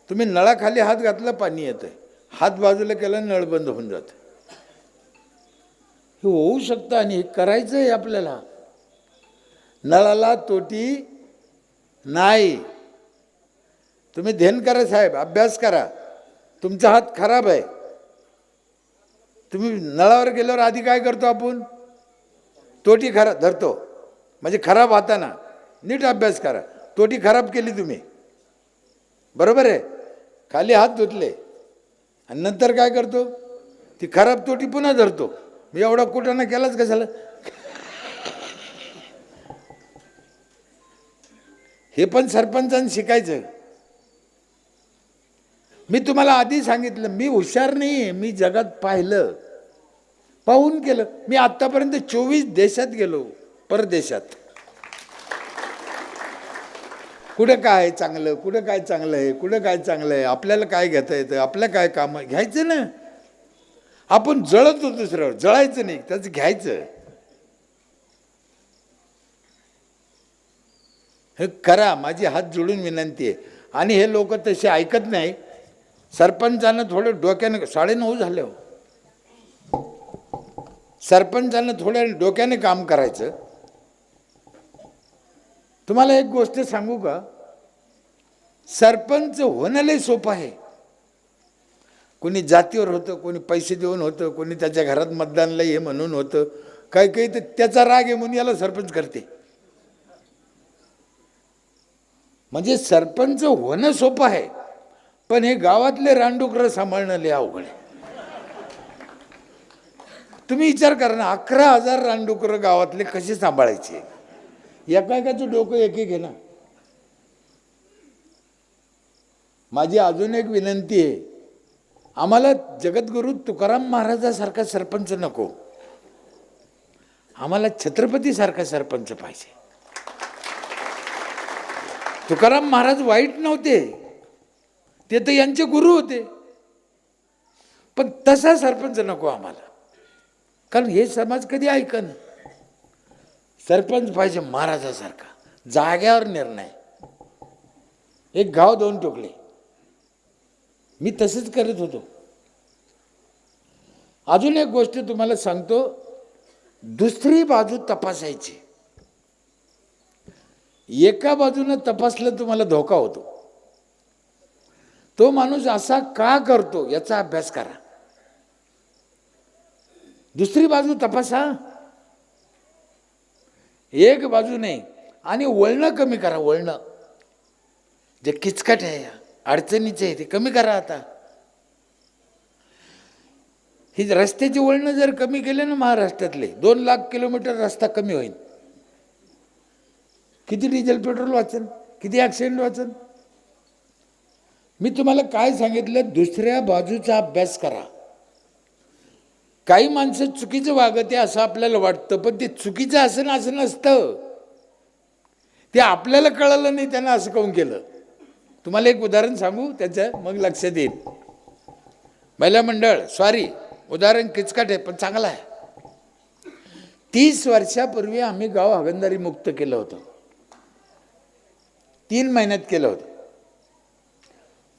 तुम्ही नळाखाली हात घातला पाणी येतं, हात बाजूला केला नळ बंद होऊन जातं. हे होऊ शकतं आणि हे करायचं आहे आपल्याला. नळाला तोटी नाही. तुम्ही ध्यान करा साहेब, अभ्यास करा. तुमचा हात खराब आहे. तुम्ही नळावर गेल्यावर आधी काय करतो आपण? तोटी खरा धरतो, म्हणजे खराब हाताना. नीट अभ्यास करा. तोटी खराब केली तुम्ही, बरोबर आहे, खाली हात धुतले आणि नंतर काय करतो, ती खराब तोटी पुन्हा धरतो. मी एवढा कुटाणा केलाच कशाला. हे पण सरपंचांनी शिकायचं. मी तुम्हाला आधी सांगितलं, मी हुशार नाही आहे, मी जगात पाहिलं, पाहून केलं. मी आत्तापर्यंत 24 देशात गेलो, परदेशात. कुठं काय चांगलं, कुठं काय चांगलं आहे, कुठं काय चांगलं आहे, आपल्याला काय घेता येतं, आपल्या काय काम घ्यायचं ना. आपण जळत होतो दुसऱ्यावर, जळायचं नाही, त्याचं घ्यायचं. हे करा, माझी हात जोडून विनंती आहे. आणि हे लोक तसे ऐकत नाही. सरपंचानं थोडं डोक्याने, 9:30 झाले हो, सरपंचानं थोड्या डोक्याने काम करायचं. तुम्हाला एक गोष्ट सांगू का, सरपंच होणं लय सोपं आहे. कोणी जातीवर होतं, कोणी पैसे देऊन होतं, कोणी त्याच्या घरात मतदानला हे म्हणून होतं, काही काही तर त्याचा राग आहे म्हणून याला सरपंच करते. म्हणजे सरपंच होणं सोपं आहे, पण हे गावातले रानडुकरं सांभाळणं लय अवघड आहे. तुम्ही विचार करा ना, 11,000 रानडुकरं गावातले कसे सांभाळायचे. एकाचं डोकं एक आहे ना. माझी अजून एक विनंती आहे, आम्हाला जगद्गुरु तुकाराम महाराजासारखा सरपंच नको, आम्हाला छत्रपतीसारखा सरपंच पाहिजे. तुकाराम महाराज वाईट नव्हते, ते तर यांचे गुरु होते, पण तसा सरपंच नको आम्हाला, कारण हे समाज कधी ऐकन. सरपंच पाहिजे महाराजासारखा, जाग्यावर निर्णय. एक गाव 2 टोकले, मी तसंच करत होतो. अजून एक गोष्ट तुम्हाला सांगतो, दुसरी बाजू तपासायची. एका बाजूनं तपासलं तुम्हाला धोका होतो. तो माणूस असा का करतो याचा अभ्यास करा. दुसरी बाजू तपासा, एक बाजू नाही. आणि वळणं कमी करा. वळणं जे किचकट आहे, अडचणीचे आहे, ते कमी करा. आता ही रस्त्याची वळणं जर कमी केले ना महाराष्ट्रातले, 2 लाख किलोमीटर रस्ता कमी होईल. किती डिझेल पेट्रोल वाचन, किती ॲक्सिडेंट वाचन. मी तुम्हाला काय सांगितलं, दुसऱ्या बाजूचा अभ्यास करा. काही माणसं चुकीचं वागते असं आपल्याला वाटतं, पण ते चुकीचं असं नसतं. ते आपल्याला कळलं नाही, त्यांना असं काऊन केलं. तुम्हाला एक उदाहरण सांगू, त्याचं मग लक्षात येईल. महिला मंडळ, उदाहरण किचकट आहे पण चांगलं आहे. 30 वर्षापूर्वी आम्ही गाव हागणदारी मुक्त केलं होतं. 3 महिन्यात केलं होतं.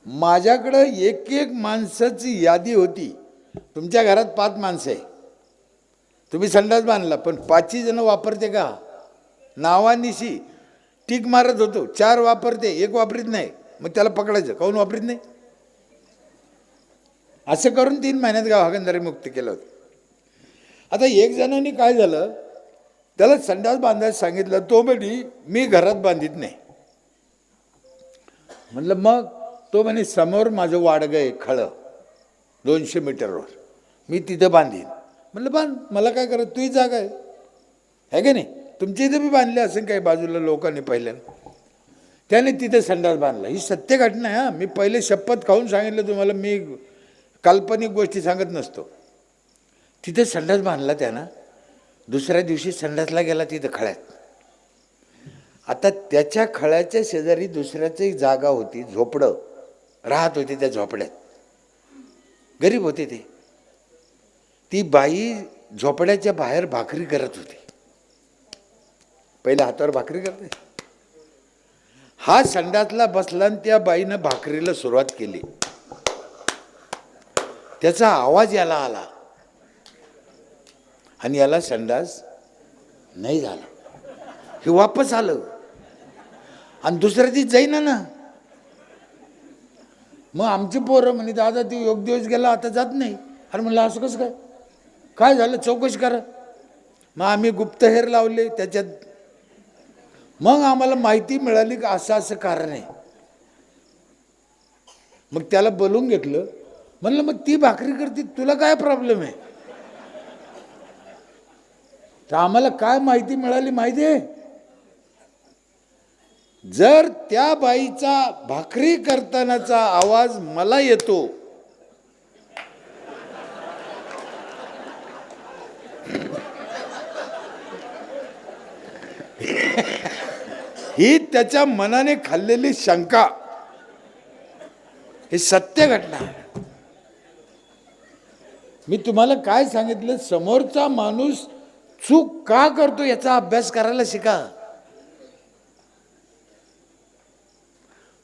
माझ्याकडं एक माणसाची यादी होती. तुमच्या घरात 5 माणसं आहे, तुम्ही संडास बांधला, पण 5ही जण वापरते का, नावानिशी टिक मारत होतो. 4 वापरते, 1 वापरीत नाही, मग त्याला पकडायचं, काऊन वापरीत नाही. असं करून 3 महिन्यात गाव हागणदारी मुक्त केलं होतं. आता एक जणांनी काय झालं, त्याला संडास बांधायला सांगितलं. तो म्हणे मी घरात बांधित नाही. म्हणलं मग, तो म्हणे समोर माझं वाडगं आहे खळं 200 मीटरवर, मी तिथं बांधीन. म्हणलं बांध, मला काय करत, तुझी जागा आहे का नाही. तुमच्या इथं बी बांधले असेल काही बाजूला लोकांनी पहिल्यांदा. त्याने तिथे संडास बांधला. ही सत्य घटना आहे. मी पहिले शपथ खाऊन सांगितलं तुम्हाला, मी काल्पनिक गोष्टी सांगत नसतो. तिथे संडास बांधला त्यानं. दुसऱ्या दिवशी संडासला गेला तिथं खळ्यात. आता त्याच्या खळ्याच्या शेजारी दुसऱ्याची जागा होती, झोपडं राहत होते त्या झोपड्यात. गरीब होते ते. ती बाई झोपड्याच्या बाहेर भाकरी करत होती. पहिल्या हातावर भाकरी करते. हा संडासला बसला आणि त्या बाईनं भाकरीला सुरुवात केली. त्याचा आवाज याला आला आणि याला संडास नाही झाला. हे वापस आलं आणि दुसऱ्या दिवशी जाईना ना. मग आमची पोरं म्हणे दादा ती 1 दिवस गेला आता जात नाही. अरे म्हणलं असं कसं काय झालं, चौकशी करा. मग आम्ही गुप्तहेर लावले, त्याच्यात मग आम्हाला माहिती मिळाली की असं असं कारण आहे. मग त्याला बोलून घेतलं, म्हणलं मग ती भाकरी करते, तुला काय प्रॉब्लेम आहे? तर आम्हाला काय माहिती मिळाली माहिती आहे, जर त्या बाईचा भाकरी करतानाचा आवाज मला येतो, ही त्याच्या मनाने खाल्लेली शंका, हे सत्य घटना. मी तुम्हाला काय सांगितलं, समोरचा माणूस चूक का करतो याचा अभ्यास करायला शिका.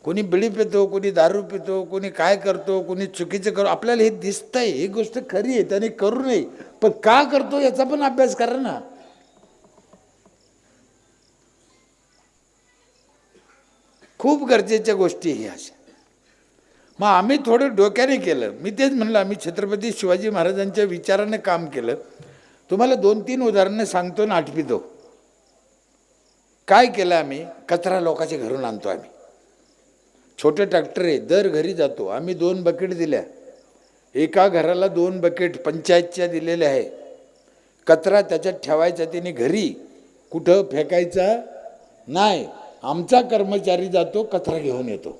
कोणी बिडी पितो, कोणी दारू पितो, कोणी काय करतो, कोणी चुकीचं करतो, आपल्याला हे दिसतंय, ही गोष्ट खरी आहे, त्याने करू नये, पण का करतो याचा पण अभ्यास करा ना. खूप गरजेच्या गोष्टी ही अशा. मग आम्ही थोडं डोक्याने केलं. मी तेच म्हणलं, आम्ही छत्रपती शिवाजी महाराजांच्या विचाराने काम केलं. तुम्हाला 2-3 उदाहरणं सांगतो ना आठवतो. काय केलं आम्ही, कचरा लोकांच्या घरून आणतो आम्ही, छोटे ट्रॅक्टर आहे, दर घरी जातो आम्ही. 2 बकेट दिल्या, एका घराला 2 बकेट पंचायतच्या दिलेल्या आहे. कचरा त्याच्यात ठेवायचा, त्याने घरी कुठं फेकायचा नाही. आमचा कर्मचारी जातो, कचरा घेऊन येतो.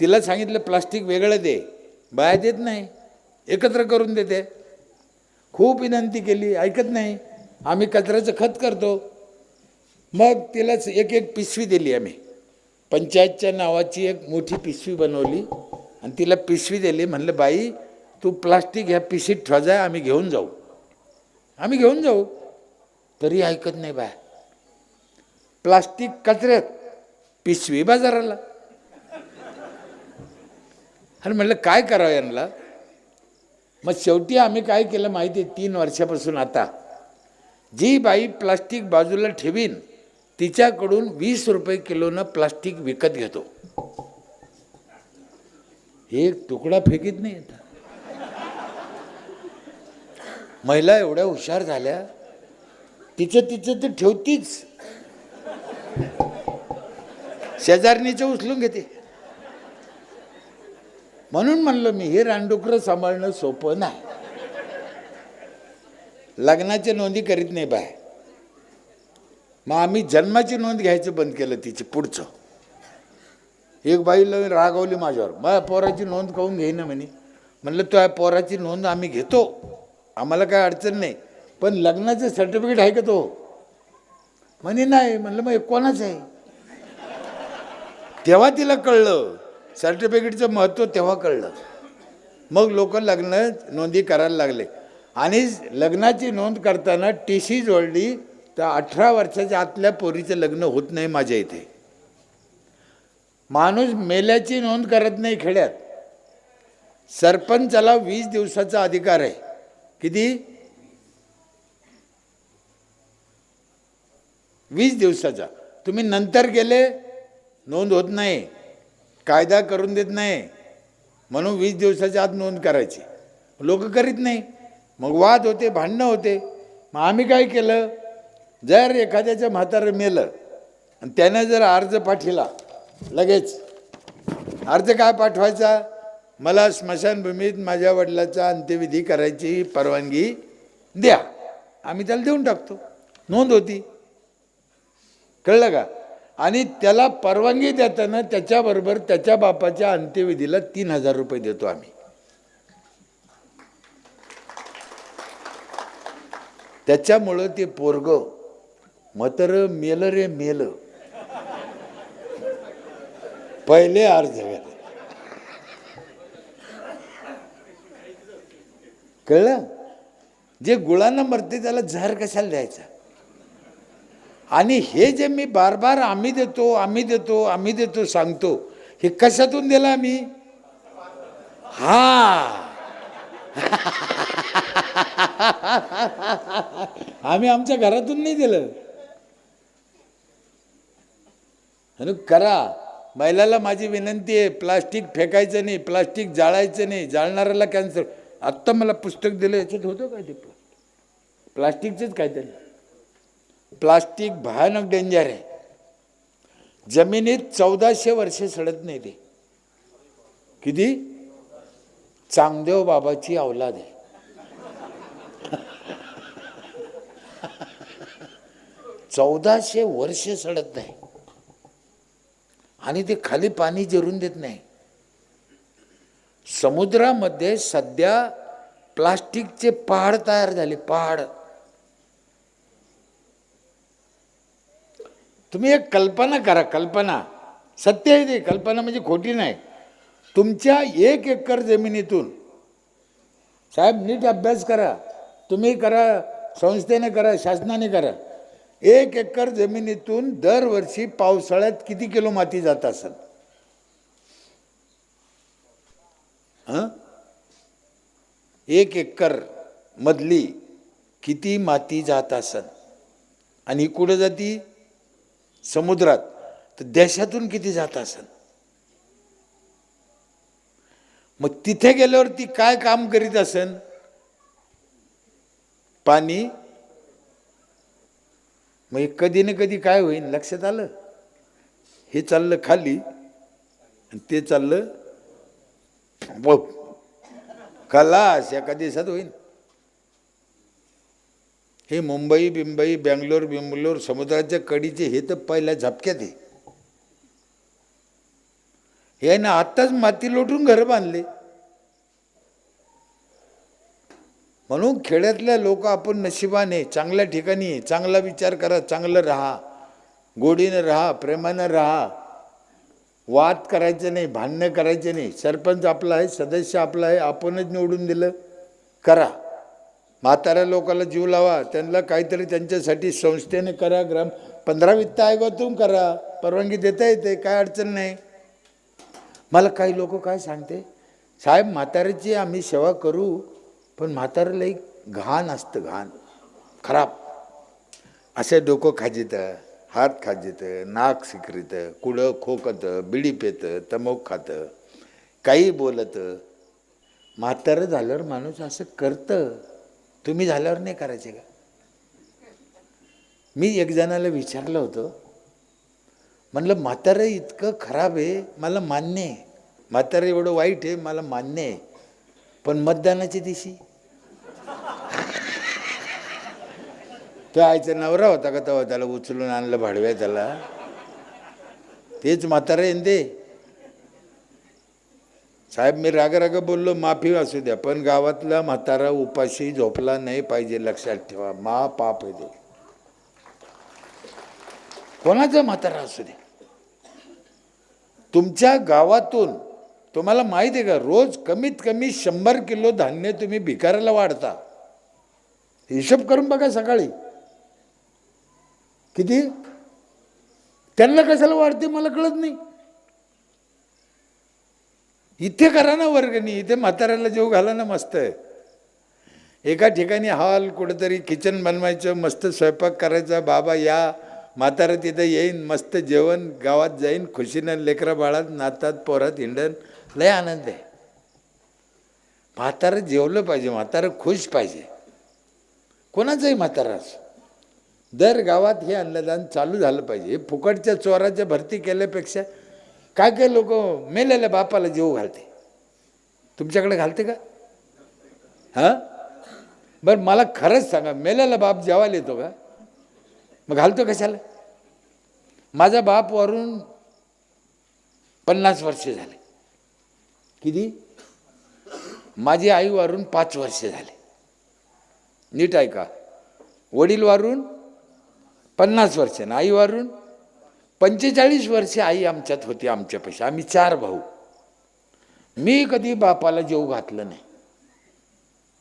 तिला सांगितलं प्लास्टिक वेगळं दे, बाया देत नाही, एकत्र करून देते. खूप विनंती केली, ऐकत नाही. आम्ही कचऱ्याचं खत करतो. मग तिलाच एक पिशवी दिली आम्ही, पंचायतच्या नावाची एक मोठी पिशवी बनवली आणि तिला पिशवी दिली. म्हणलं बाई तू प्लास्टिक ह्या पिशवीत ठेवा जाय, आम्ही घेऊन जाऊ, आम्ही घेऊन जाऊ. तरी ऐकत नाही बाय. प्लास्टिक कचऱ्यात, पिशवी बाजाराला. आणि म्हणलं काय करावं यांना. मग शेवटी आम्ही काय केलं माहिती आहे, 3 वर्षापासून आता जी बाई प्लास्टिक बाजूला ठेवीन तिच्याकडून 20 रुपये किलोनं प्लास्टिक विकत घेतो. एक तुकडा फेकीत नाही येत. महिला एवढ्या हुशार झाल्या, तिचं ते ठेवतीच, शेजारणीचं उचलून घेते. म्हणून म्हणलं मी, हे रानडुकरं सांभाळणं सोपं नाही. लग्नाची नोंदी करीत नाही बाय. मग आम्ही जन्माची नोंद घ्यायचं बंद केलं तिची पुढचं. एक बाईला रागावली माझ्यावर, माझ्या पोराची नोंद काहून घेईना म्हणे. म्हणलं तो पोराची नोंद आम्ही घेतो, आम्हाला काय अडचण नाही, पण लग्नाचं सर्टिफिकेट आहे का तो? म्हणे नाही. म्हणलं मग कोणाचं आहे? तेव्हा तिला कळलं सर्टिफिकेटचं महत्त्व, तेव्हा कळलं. मग लोक लग्न नोंदी करायला लागले. आणि लग्नाची नोंद करताना टीसी जोडली तर 18 वर्षाच्या आतल्या पोरीचं लग्न होत नाही माझ्या इथे. माणूस मेल्याची नोंद करत नाही खेड्यात. सरपंचाला 20 दिवसाचा अधिकार आहे. किती? 20 दिवसाचा. तुम्ही नंतर गेले नोंद होत नाही, कायदा करून देत नाही, म्हणून 20 दिवसाच्या आत नोंद करायची. लोक करीत नाही, मग वाद होते, भांडणं होते. मग आम्ही काय केलं, जर एखाद्याचं म्हातारं मेलं आणि त्यानं जर अर्ज पाठवला, लगेच अर्ज काय पाठवायचा, मला स्मशानभूमीत माझ्या वडिलाचा अंत्यविधी करायची परवानगी द्या. आम्ही त्याला देऊन टाकतो, नोंद होती. कळलं का? आणि त्याला परवानगी देताना त्याच्याबरोबर त्याच्या बापाच्या अंत्यविधीला 3000 रुपये देतो आम्ही. त्याच्यामुळं ते पोरगं म्हातारं मेलं रे मेलं, पहिले अर्ज घाल. कळलं? जे गुळानं मरते त्याला जहर कशाला द्यायचा. आणि हे जे मी बार बार आम्ही देतो आम्ही देतो आम्ही देतो सांगतो, हे कशातून दिलं आम्ही? आम्ही आमच्या घरातून नाही दिलं. आणि करा. महिलाला माझी विनंती आहे, प्लास्टिक फेकायचं नाही, प्लास्टिक जाळायचं नाही, जाळणाऱ्याला कॅन्सर. आत्ता मला पुस्तक दिलं, याच्यात होतं काय ते प्लास्टिकचंच काहीतरी. प्लास्टिक भयानक डेंजर आहे. जमिनीत 1400 वर्षे सडत नाही ते. किती? चांगदेव बाबाची औलाद आहे. चौदाशे वर्षे सडत नाही आणि ते खाली पाणी जिरून देत नाही. समुद्रामध्ये सध्या प्लास्टिकचे पहाड तयार झाले. पहाड. तुम्ही एक कल्पना करा. कल्पना सत्य आहे ते. कल्पना म्हणजे खोटी नाही. तुमच्या 1 एकर जमिनीतून, साहेब नीट अभ्यास करा, तुम्ही करा, संस्थेने करा, शासनाने करा, 1 एकर जमिनीतून दरवर्षी पावसाळ्यात किती किलो माती जात असेल? 1 एकर मधली किती माती जात असेल? आणि कुठं जाती? समुद्रात. तर देशातून किती जात असेल? मग तिथे गेल्यावर ती काय काम करीत असेल? पाणी. मग कधी ना कधी काय होईल लक्षात आलं? हे चाललं खाली आणि ते चाललं खलास. एका दिवसात होईल. हे मुंबई बिंबई बेंगलोर समुद्राच्या कडीचे हे तर पहिल्या झपक्यात आहे. हे ना आत्ताच माती लोटून घर बांधले. म्हणून खेड्यातल्या लोक आपण नशिबाने चांगल्या ठिकाणी, चांगला विचार करा, चांगलं राहा, गोडीनं राहा, प्रेमानं राहा, वाद करायचं नाही, भांडणं करायचे नाही. सरपंच आपला आहे, सदस्य आपला आहे, आपणच निवडून दिलं, करा. म्हाताऱ्या लोकांना जीव लावा, त्यांना काहीतरी त्यांच्यासाठी संस्थेने करा. 15 वित्त आयोगातून करा, परवानगी देता येते, काय अडचण नाही. मला काही लोक काय सांगते, साहेब म्हाताऱ्याची आम्ही सेवा करू, पण म्हाताऱ्याला एक घाण असतं, घाण, खराब. असे डोकं खाजितं, हात खाजितं, नाक सिकरीतं, कुडं खोकतं, बिडी पेतं, तमोक खातं, काही बोलतं. म्हातारं झाल्यावर माणूस असं करतं. तुम्ही झाल्यावर नाही करायचे का? मी एक जणाला विचारलं होतं, म्हणलं म्हातारं इतकं खराब आहे, मला मान्य आहे, म्हातारं एवढं वाईट आहे, मला मान्य आहे, पण मतदानाच्या दिवशी तो आईचा नवरा होता का तेव्हा त्याला उचलून आणलं भाडव्या, त्याला तेच म्हातारं आहे ते. साहेब मी राग बोललो, माफी असू द्या, पण गावातला म्हातारा उपाशी झोपला नाही पाहिजे, लक्षात ठेवा. पाप आहे ते. कोणाचा म्हातारा असू दे. तुमच्या गावातून तुम्हाला माहिती आहे का, रोज कमीत कमी 100 किलो धान्य तुम्ही भिकाऱ्याला वाढता. हिशोब करून बघा सकाळी किती. त्यांना कशाला वाढते मला कळत नाही. इथे करा ना वर्गणी, इथे म्हाताऱ्याला जेव घाला ना. मस्त आहे. एका ठिकाणी हॉल, कुठेतरी किचन बनवायचं, मस्त स्वयंपाक करायचा. बाबा या, म्हातारं तिथं येईन, मस्त जेवण, गावात जाईन, खुशीनं लेकरा बाळात नातात, पोरात हिंडन, लय आनंद आहे. म्हातारं जेवलं पाहिजे, म्हातारं खुश पाहिजे. कोणाचंही म्हातारं असो, दर गावात हे अन्नदान चालू झालं पाहिजे. फुकटच्या चोराच्या भरती केल्यापेक्षा काय काय लोक मेलेल्या बापाला जीव घालते. तुमच्याकडे घालते का? हां बरं मला खरंच सांगा, मेलेला बाप जेवायला येतो का? मग घालतो कशाला? माझा बाप वरून 50 वर्षे झाले. किती? माझी आई वारून 5 वर्षे झाले. नीट ऐका. वडील वारून 50 वर्षे, आई वारून 45 वर्षे आई आमच्यात होती, आमच्यापेक्षा. आम्ही 4 भाऊ. मी कधी बापाला जेव घातलं नाही.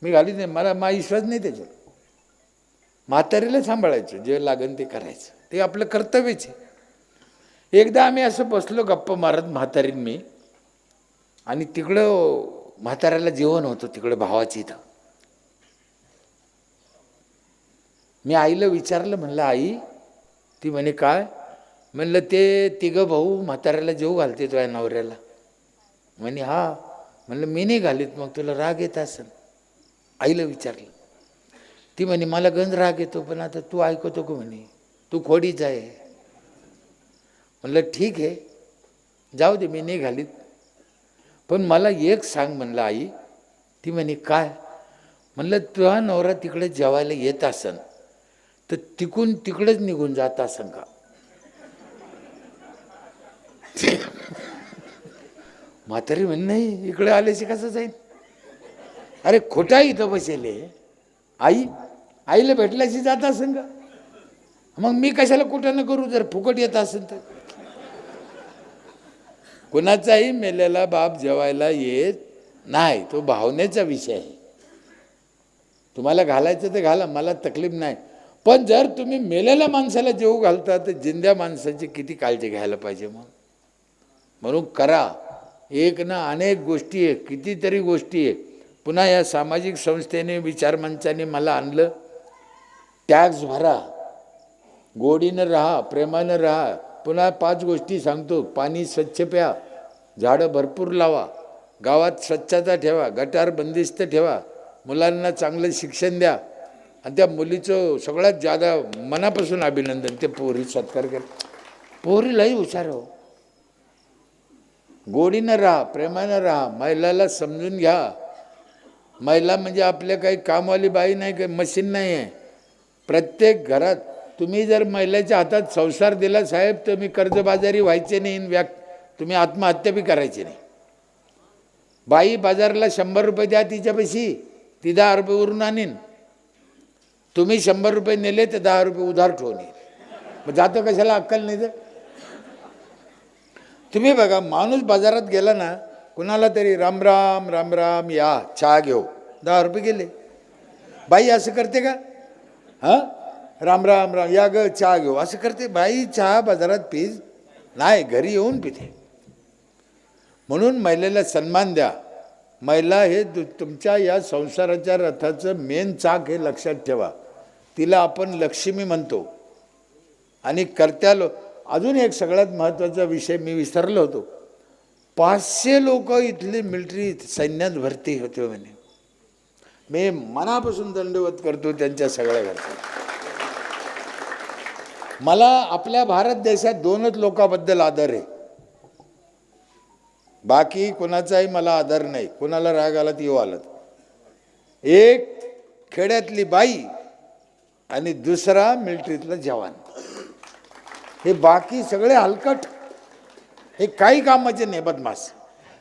मी घालीत नाही, मला विश्वास नाही त्याच्यावर. म्हातारीला सांभाळायचं, जे लागन ते करायचं, ते आपलं कर्तव्यच आहे. एकदा आम्ही असं बसलो गप्पा मारत, म्हातारीन मी, आणि तिकडं म्हाताऱ्याला जेवण होतं तिकडं भावाची इथं. मी आईला विचारलं, म्हणलं आई, ती म्हणे काय? म्हणलं ते 3 भाऊ म्हाताऱ्याला जेव घालते तुझ्या नवऱ्याला. म्हणे हा. म्हणलं मी नाही घालीत, मग तुला राग येत असेल. आईला विचारलं. ती म्हणे मला गंज राग येतो, पण आता तू ऐकतो का म्हणे. तू खोडीच आहे. म्हणलं ठीक आहे, जाऊ दे, मी नाही घालीत. पण मला एक सांग म्हणलं आई. ती म्हणे काय? म्हणलं तुझा नवरा तिकडे जेवायला येत असन तर तिकून तिकडेच निघून जात असन का? म्हातारी म्हण नाही, इकडे आल्याशी कसं जाईल? अरे खोटा इथं बसेले आई, आईला भेटल्याशी जात असेल का? मग मी कशाला कुठं न करू जर फुकट येत असेल तर? कुणाचाही मेलेला बाप जेवायला येत नाही, तो भावनेचा विषय आहे. तुम्हाला घालायचं तर घाला, मला तकलीफ नाही. पण जर तुम्ही मेलेल्या माणसाला जेवू घालता तर जिंद्या माणसाची किती काळजी घ्यायला पाहिजे. म्हणून करा. एक ना अनेक गोष्टी आहे, कितीतरी गोष्टी आहे. पुन्हा या सामाजिक संस्थेने, विचारमंचाने मला आणलं. टॅक्स भरा, गोडीनं राहा, प्रेमानं राहा. पुन्हा 5 गोष्टी सांगतो. पाणी स्वच्छ प्या, झाडं भरपूर लावा, गावात स्वच्छता ठेवा, गटार बंदिस्त ठेवा, मुलांना चांगलं शिक्षण द्या. आणि त्या मुलीचं सगळ्यात जादा मनापासून अभिनंदन, ते पोरी सत्कार कर. पोरीलाही हुशार हो. गोडीनं राहा, प्रेमानं राहा, महिलाला समजून घ्या. महिला म्हणजे आपल्या काही कामवाली बाई नाही, काही मशीन नाही आहे. प्रत्येक घरात तुम्ही जर महिलेच्या हातात संसार दिला साहेब, तर मी कर्जबाजारी व्हायचे नाही, तुम्ही आत्महत्या बी करायची नाही. बाई बाजारला 100 रुपये द्या तिच्यापाशी, ती 10 रुपये उरून आणीन. तुम्ही 100 रुपये नेले तर 10 रुपये उधार ठेवून येईल. मग जातो कशाला? अक्कल नाही तर. तुम्ही बघा, माणूस बाजारात गेला ना, कुणाला तरी राम राम राम राम, या चहा घेऊ, 10 रुपये गेले. बाई असं करते का? हां, राम राम राम, या ग चहा घेऊ, असं करते बाई? चहा बाजारात पीज नाही, घरी येऊन पिते. म्हणून महिलेला सन्मान द्या. महिला हे तुमच्या या संसाराच्या रथाचं मेन चाक, हे लक्षात ठेवा. तिला आपण लक्ष्मी म्हणतो. आणि अजून एक सगळ्यात महत्त्वाचा विषय मी विसरलो होतो. 500 लोक इथली मिलिटरी सैन्यात भरती होते म्हणे. मी मनापासून दंडवत करतो त्यांच्या सगळ्या घरचा. मला आपल्या भारत देशात 2च लोकांबद्दल आदर आहे, बाकी कोणाचाही मला आदर नाही. कोणाला राग आला ती आलं. एक खेड्यातली बाई आणि दुसरा मिलिटरीतला जवान. हे बाकी सगळे हलकट, हे काही कामाचे नाही, बदमाश.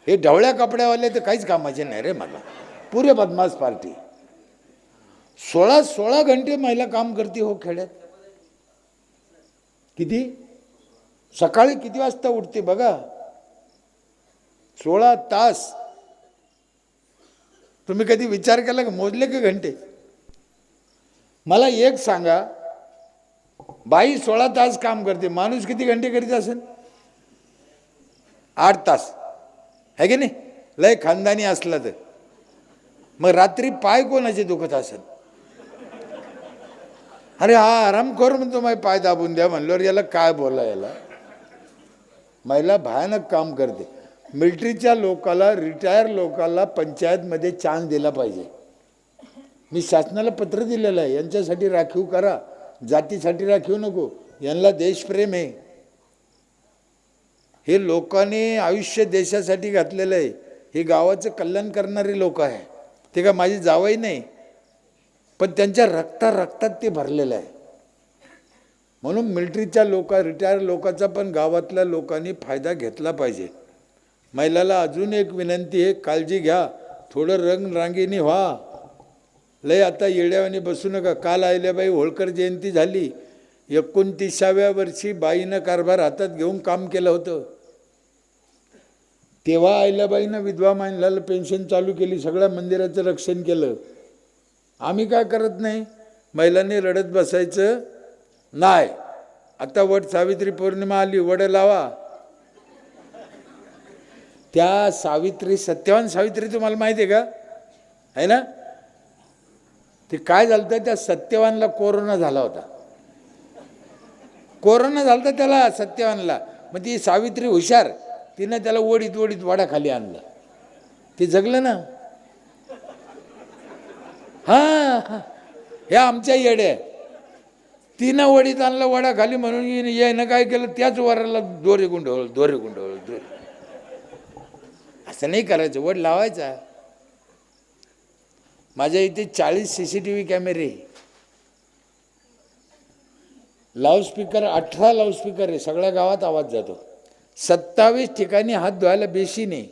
हे ढवळ्या कपड्यावाले तर काहीच कामाचे नाही रे मला. पुरे बदमाश पार्टी. 16 घंटे महिला काम करते हो खेड्यात. किती? सकाळी किती वाजता उठते बघा? 16 तास. तुम्ही कधी विचार केला का? मोजले का घंटे? मला एक सांगा, बाई 16 तास काम करते, माणूस किती घंटे करीत असेल? 8 तास, है की नाही? लय खानदानी असला तर. मग रात्री पाय कोणाचे दुखत असेल? अरे हा आरामखोर म्हणतो माझे पाय दाबून द्या, म्हणल्यावर याला काय बोला? याला महिला भयानक काम करते. मिलिटरीच्या लोकाला, रिटायर लोकाला पंचायतमध्ये चान्स दिला पाहिजे. मी शासनाला पत्र दिलेलं आहे, यांच्यासाठी राखीव करा, जातीसाठी राखीव नको. यांना देशप्रेम आहे. हे लोकांनी आयुष्य देशासाठी घातलेलं आहे. हे गावाचं कल्याण करणारे लोक आहे. ते का माझी जावई नाही, पण त्यांच्या रक्तात ते भरलेलं आहे. म्हणून मिलिटरीच्या रिटायर लोकांचा पण गावातल्या लोकांनी फायदा घेतला पाहिजे. महिलाला अजून एक विनंती आहे, काळजी घ्या, थोडं रंगरांगीने व्हा. लय आता येड्यावानी बसू नका. काल अहिल्याबाई होळकर जयंती झाली. 29व्या वर्षी बाईनं कारभार हातात घेऊन काम केलं होतं. तेव्हा अहिल्याबाईनं विधवा महिलाला पेन्शन चालू केली, सगळ्या मंदिराचं रक्षण केलं. आम्ही काय करत नाही, महिलांनी रडत बसायचं नाही. आता वट सावित्री पौर्णिमा आली, वड लावा. त्या सत्यवान सावित्री तुम्हाला माहिती आहे का? आहे ना? ते काय झालं तर त्या सत्यवानला कोरोना झाला होता. कोरोना झाला होता त्याला, सत्यवानला. मग ती सावित्री हुशार, तिनं त्याला ओढीत वडाखाली आणलं. ते जगलं ना. हा, हे आमच्या येडे. तिनं वडीत आणला वडा खाली म्हणून यानं काय केलं त्याच वराला दोरे गुंडवळ. असं नाही करायचं, वड लावायचा. माझ्या इथे 40 CCTV कॅमेरे, लाऊडस्पीकर 18 लाऊडस्पीकर आहे, सगळ्या गावात आवाज जातो. 27 ठिकाणी हात धुवायला बेसिन आहे,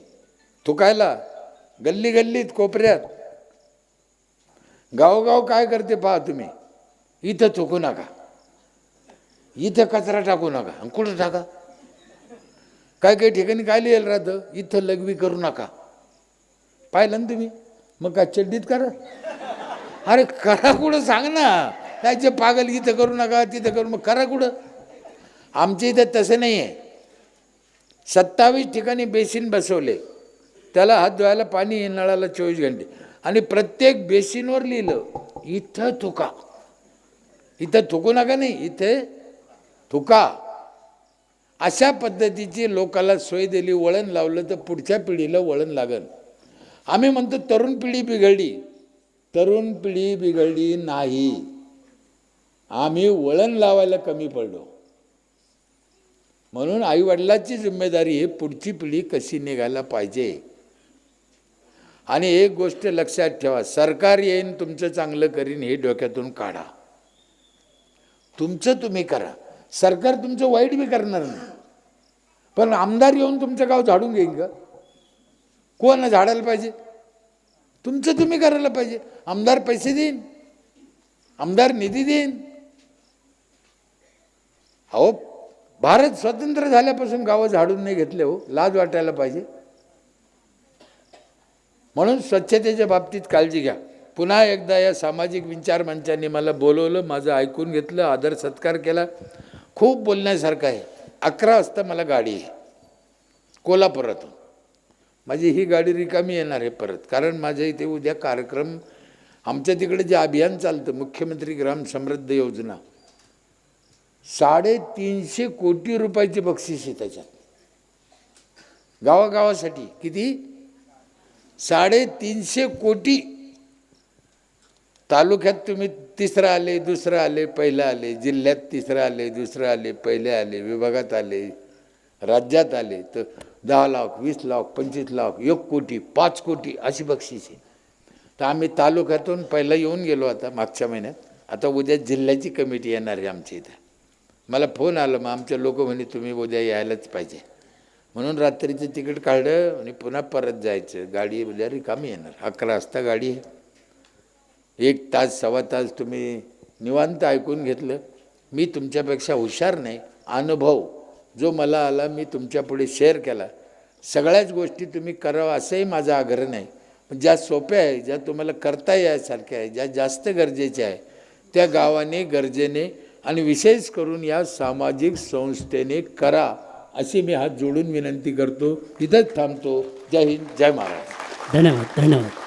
थुकायला गल्ली गल्लीत कोपऱ्यात. गावोगाव काय करते पहा तुम्ही, इथं थुकू नका, इथं कचरा टाकू नका. आणि कुठं टाका, काय काही ठिकाणी काय लिहिलं राहतं, इथं लघवी करू नका. पाहिलं ना तुम्ही, मग काय चड्डीत करा. अरे करा कुठं सांग ना, त्याचे पागल इथं करू नका तिथं करू, मग करा कुठं. आमच्या इथं तसं नाही आहे. 27 ठिकाणी बेसिन बसवले, त्याला हात धुवायला पाणी नळाला 24 घंटे. आणि प्रत्येक बेसिनवर लिहिलं इथं थुका, इथं थुकू नका नाही, इथे थुका. अशा पद्धतीची लोकाला सोय दिली, वळण लावलं तर पुढच्या पिढीला वळण लागल. आम्ही म्हणतो तरुण पिढी बिघडली, तरुण पिढी बिघडली नाही, आम्ही वळण लावायला कमी पडलो. म्हणून आईवडिलाची जिम्मेदारी आहे पुढची पिढी कशी निघायला पाहिजे. आणि एक गोष्ट लक्षात ठेवा, सरकार येईन तुमचं चांगलं करीन हे डोक्यातून काढा. तुमचं तुम्ही करा, सरकार तुमचं वाईट बी करणार नाही. पण आमदार येऊन तुमचं गाव झाडून घेईन का? कोण झाडायला पाहिजे? तुमचं तुम्ही करायला पाहिजे. आमदार पैसे देईन, आमदार निधी देईन. अहो भारत स्वतंत्र झाल्यापासून गावं झाडून नाही घेतले हो, लाज वाटायला पाहिजे. म्हणून स्वच्छतेच्या बाबतीत काळजी घ्या. पुन्हा एकदा या सामाजिक विचार मंचांनी मला बोलवलं, माझं ऐकून घेतलं, आदर सत्कार केला. खूप बोलण्यासारखं आहे. 11 वाजता मला गाडी आहे कोल्हापुरातून. माझी ही गाडी रिकामी येणार आहे परत, कारण माझ्या इथे उद्या कार्यक्रम. आमच्या तिकडे जे अभियान चालतं मुख्यमंत्री ग्राम समृद्धी योजना, 350 कोटी रुपयाची बक्षीस आहे त्याच्यात गावागावासाठी. किती? 350 कोटी. तालुक्यात तुम्ही तिसरं आले, दुसरं आले, पहिलं आले, जिल्ह्यात तिसरं आले, दुसरं आले, पहिले आले, विभागात आले, राज्यात आले तर 10 लाख, 20 लाख, 25 लाख, 1 कोटी, 5 कोटी अशी बक्षीस आहे. तर आम्ही तालुक्यातून पहिला येऊन गेलो आता मागच्या महिन्यात. आता उद्या जिल्ह्याची कमिटी येणार आहे आमच्या इथं. मला फोन आला, मग आमचे लोक म्हणे तुम्ही उद्या यायलाच पाहिजे. म्हणून रात्रीचं तिकीट काढलं आणि पुन्हा परत जायचं. गाडी उद्या रिकामी येणार. 11 वाजता गाडी आहे. 1 तास 1.25 तास तुम्ही निवांत ऐकून घेतलं. मी तुमच्यापेक्षा हुशार नाही, अनुभव जो मला आला मी तुमच्यापुढे शेअर केला. सगळ्याच गोष्टी तुम्ही करावं असंही माझा आग्रह नाही, पण ज्या सोप्या आहे, ज्या तुम्हाला करता यासारख्या आहे, ज्या जास्त गरजेच्या आहे त्या गावाने गरजेने आणि विशेष करून या सामाजिक संस्थेने करा अशी मी हात जोडून विनंती करतो. इथंच थांबतो. जय हिंद, जय महाराष्ट्र. धन्यवाद.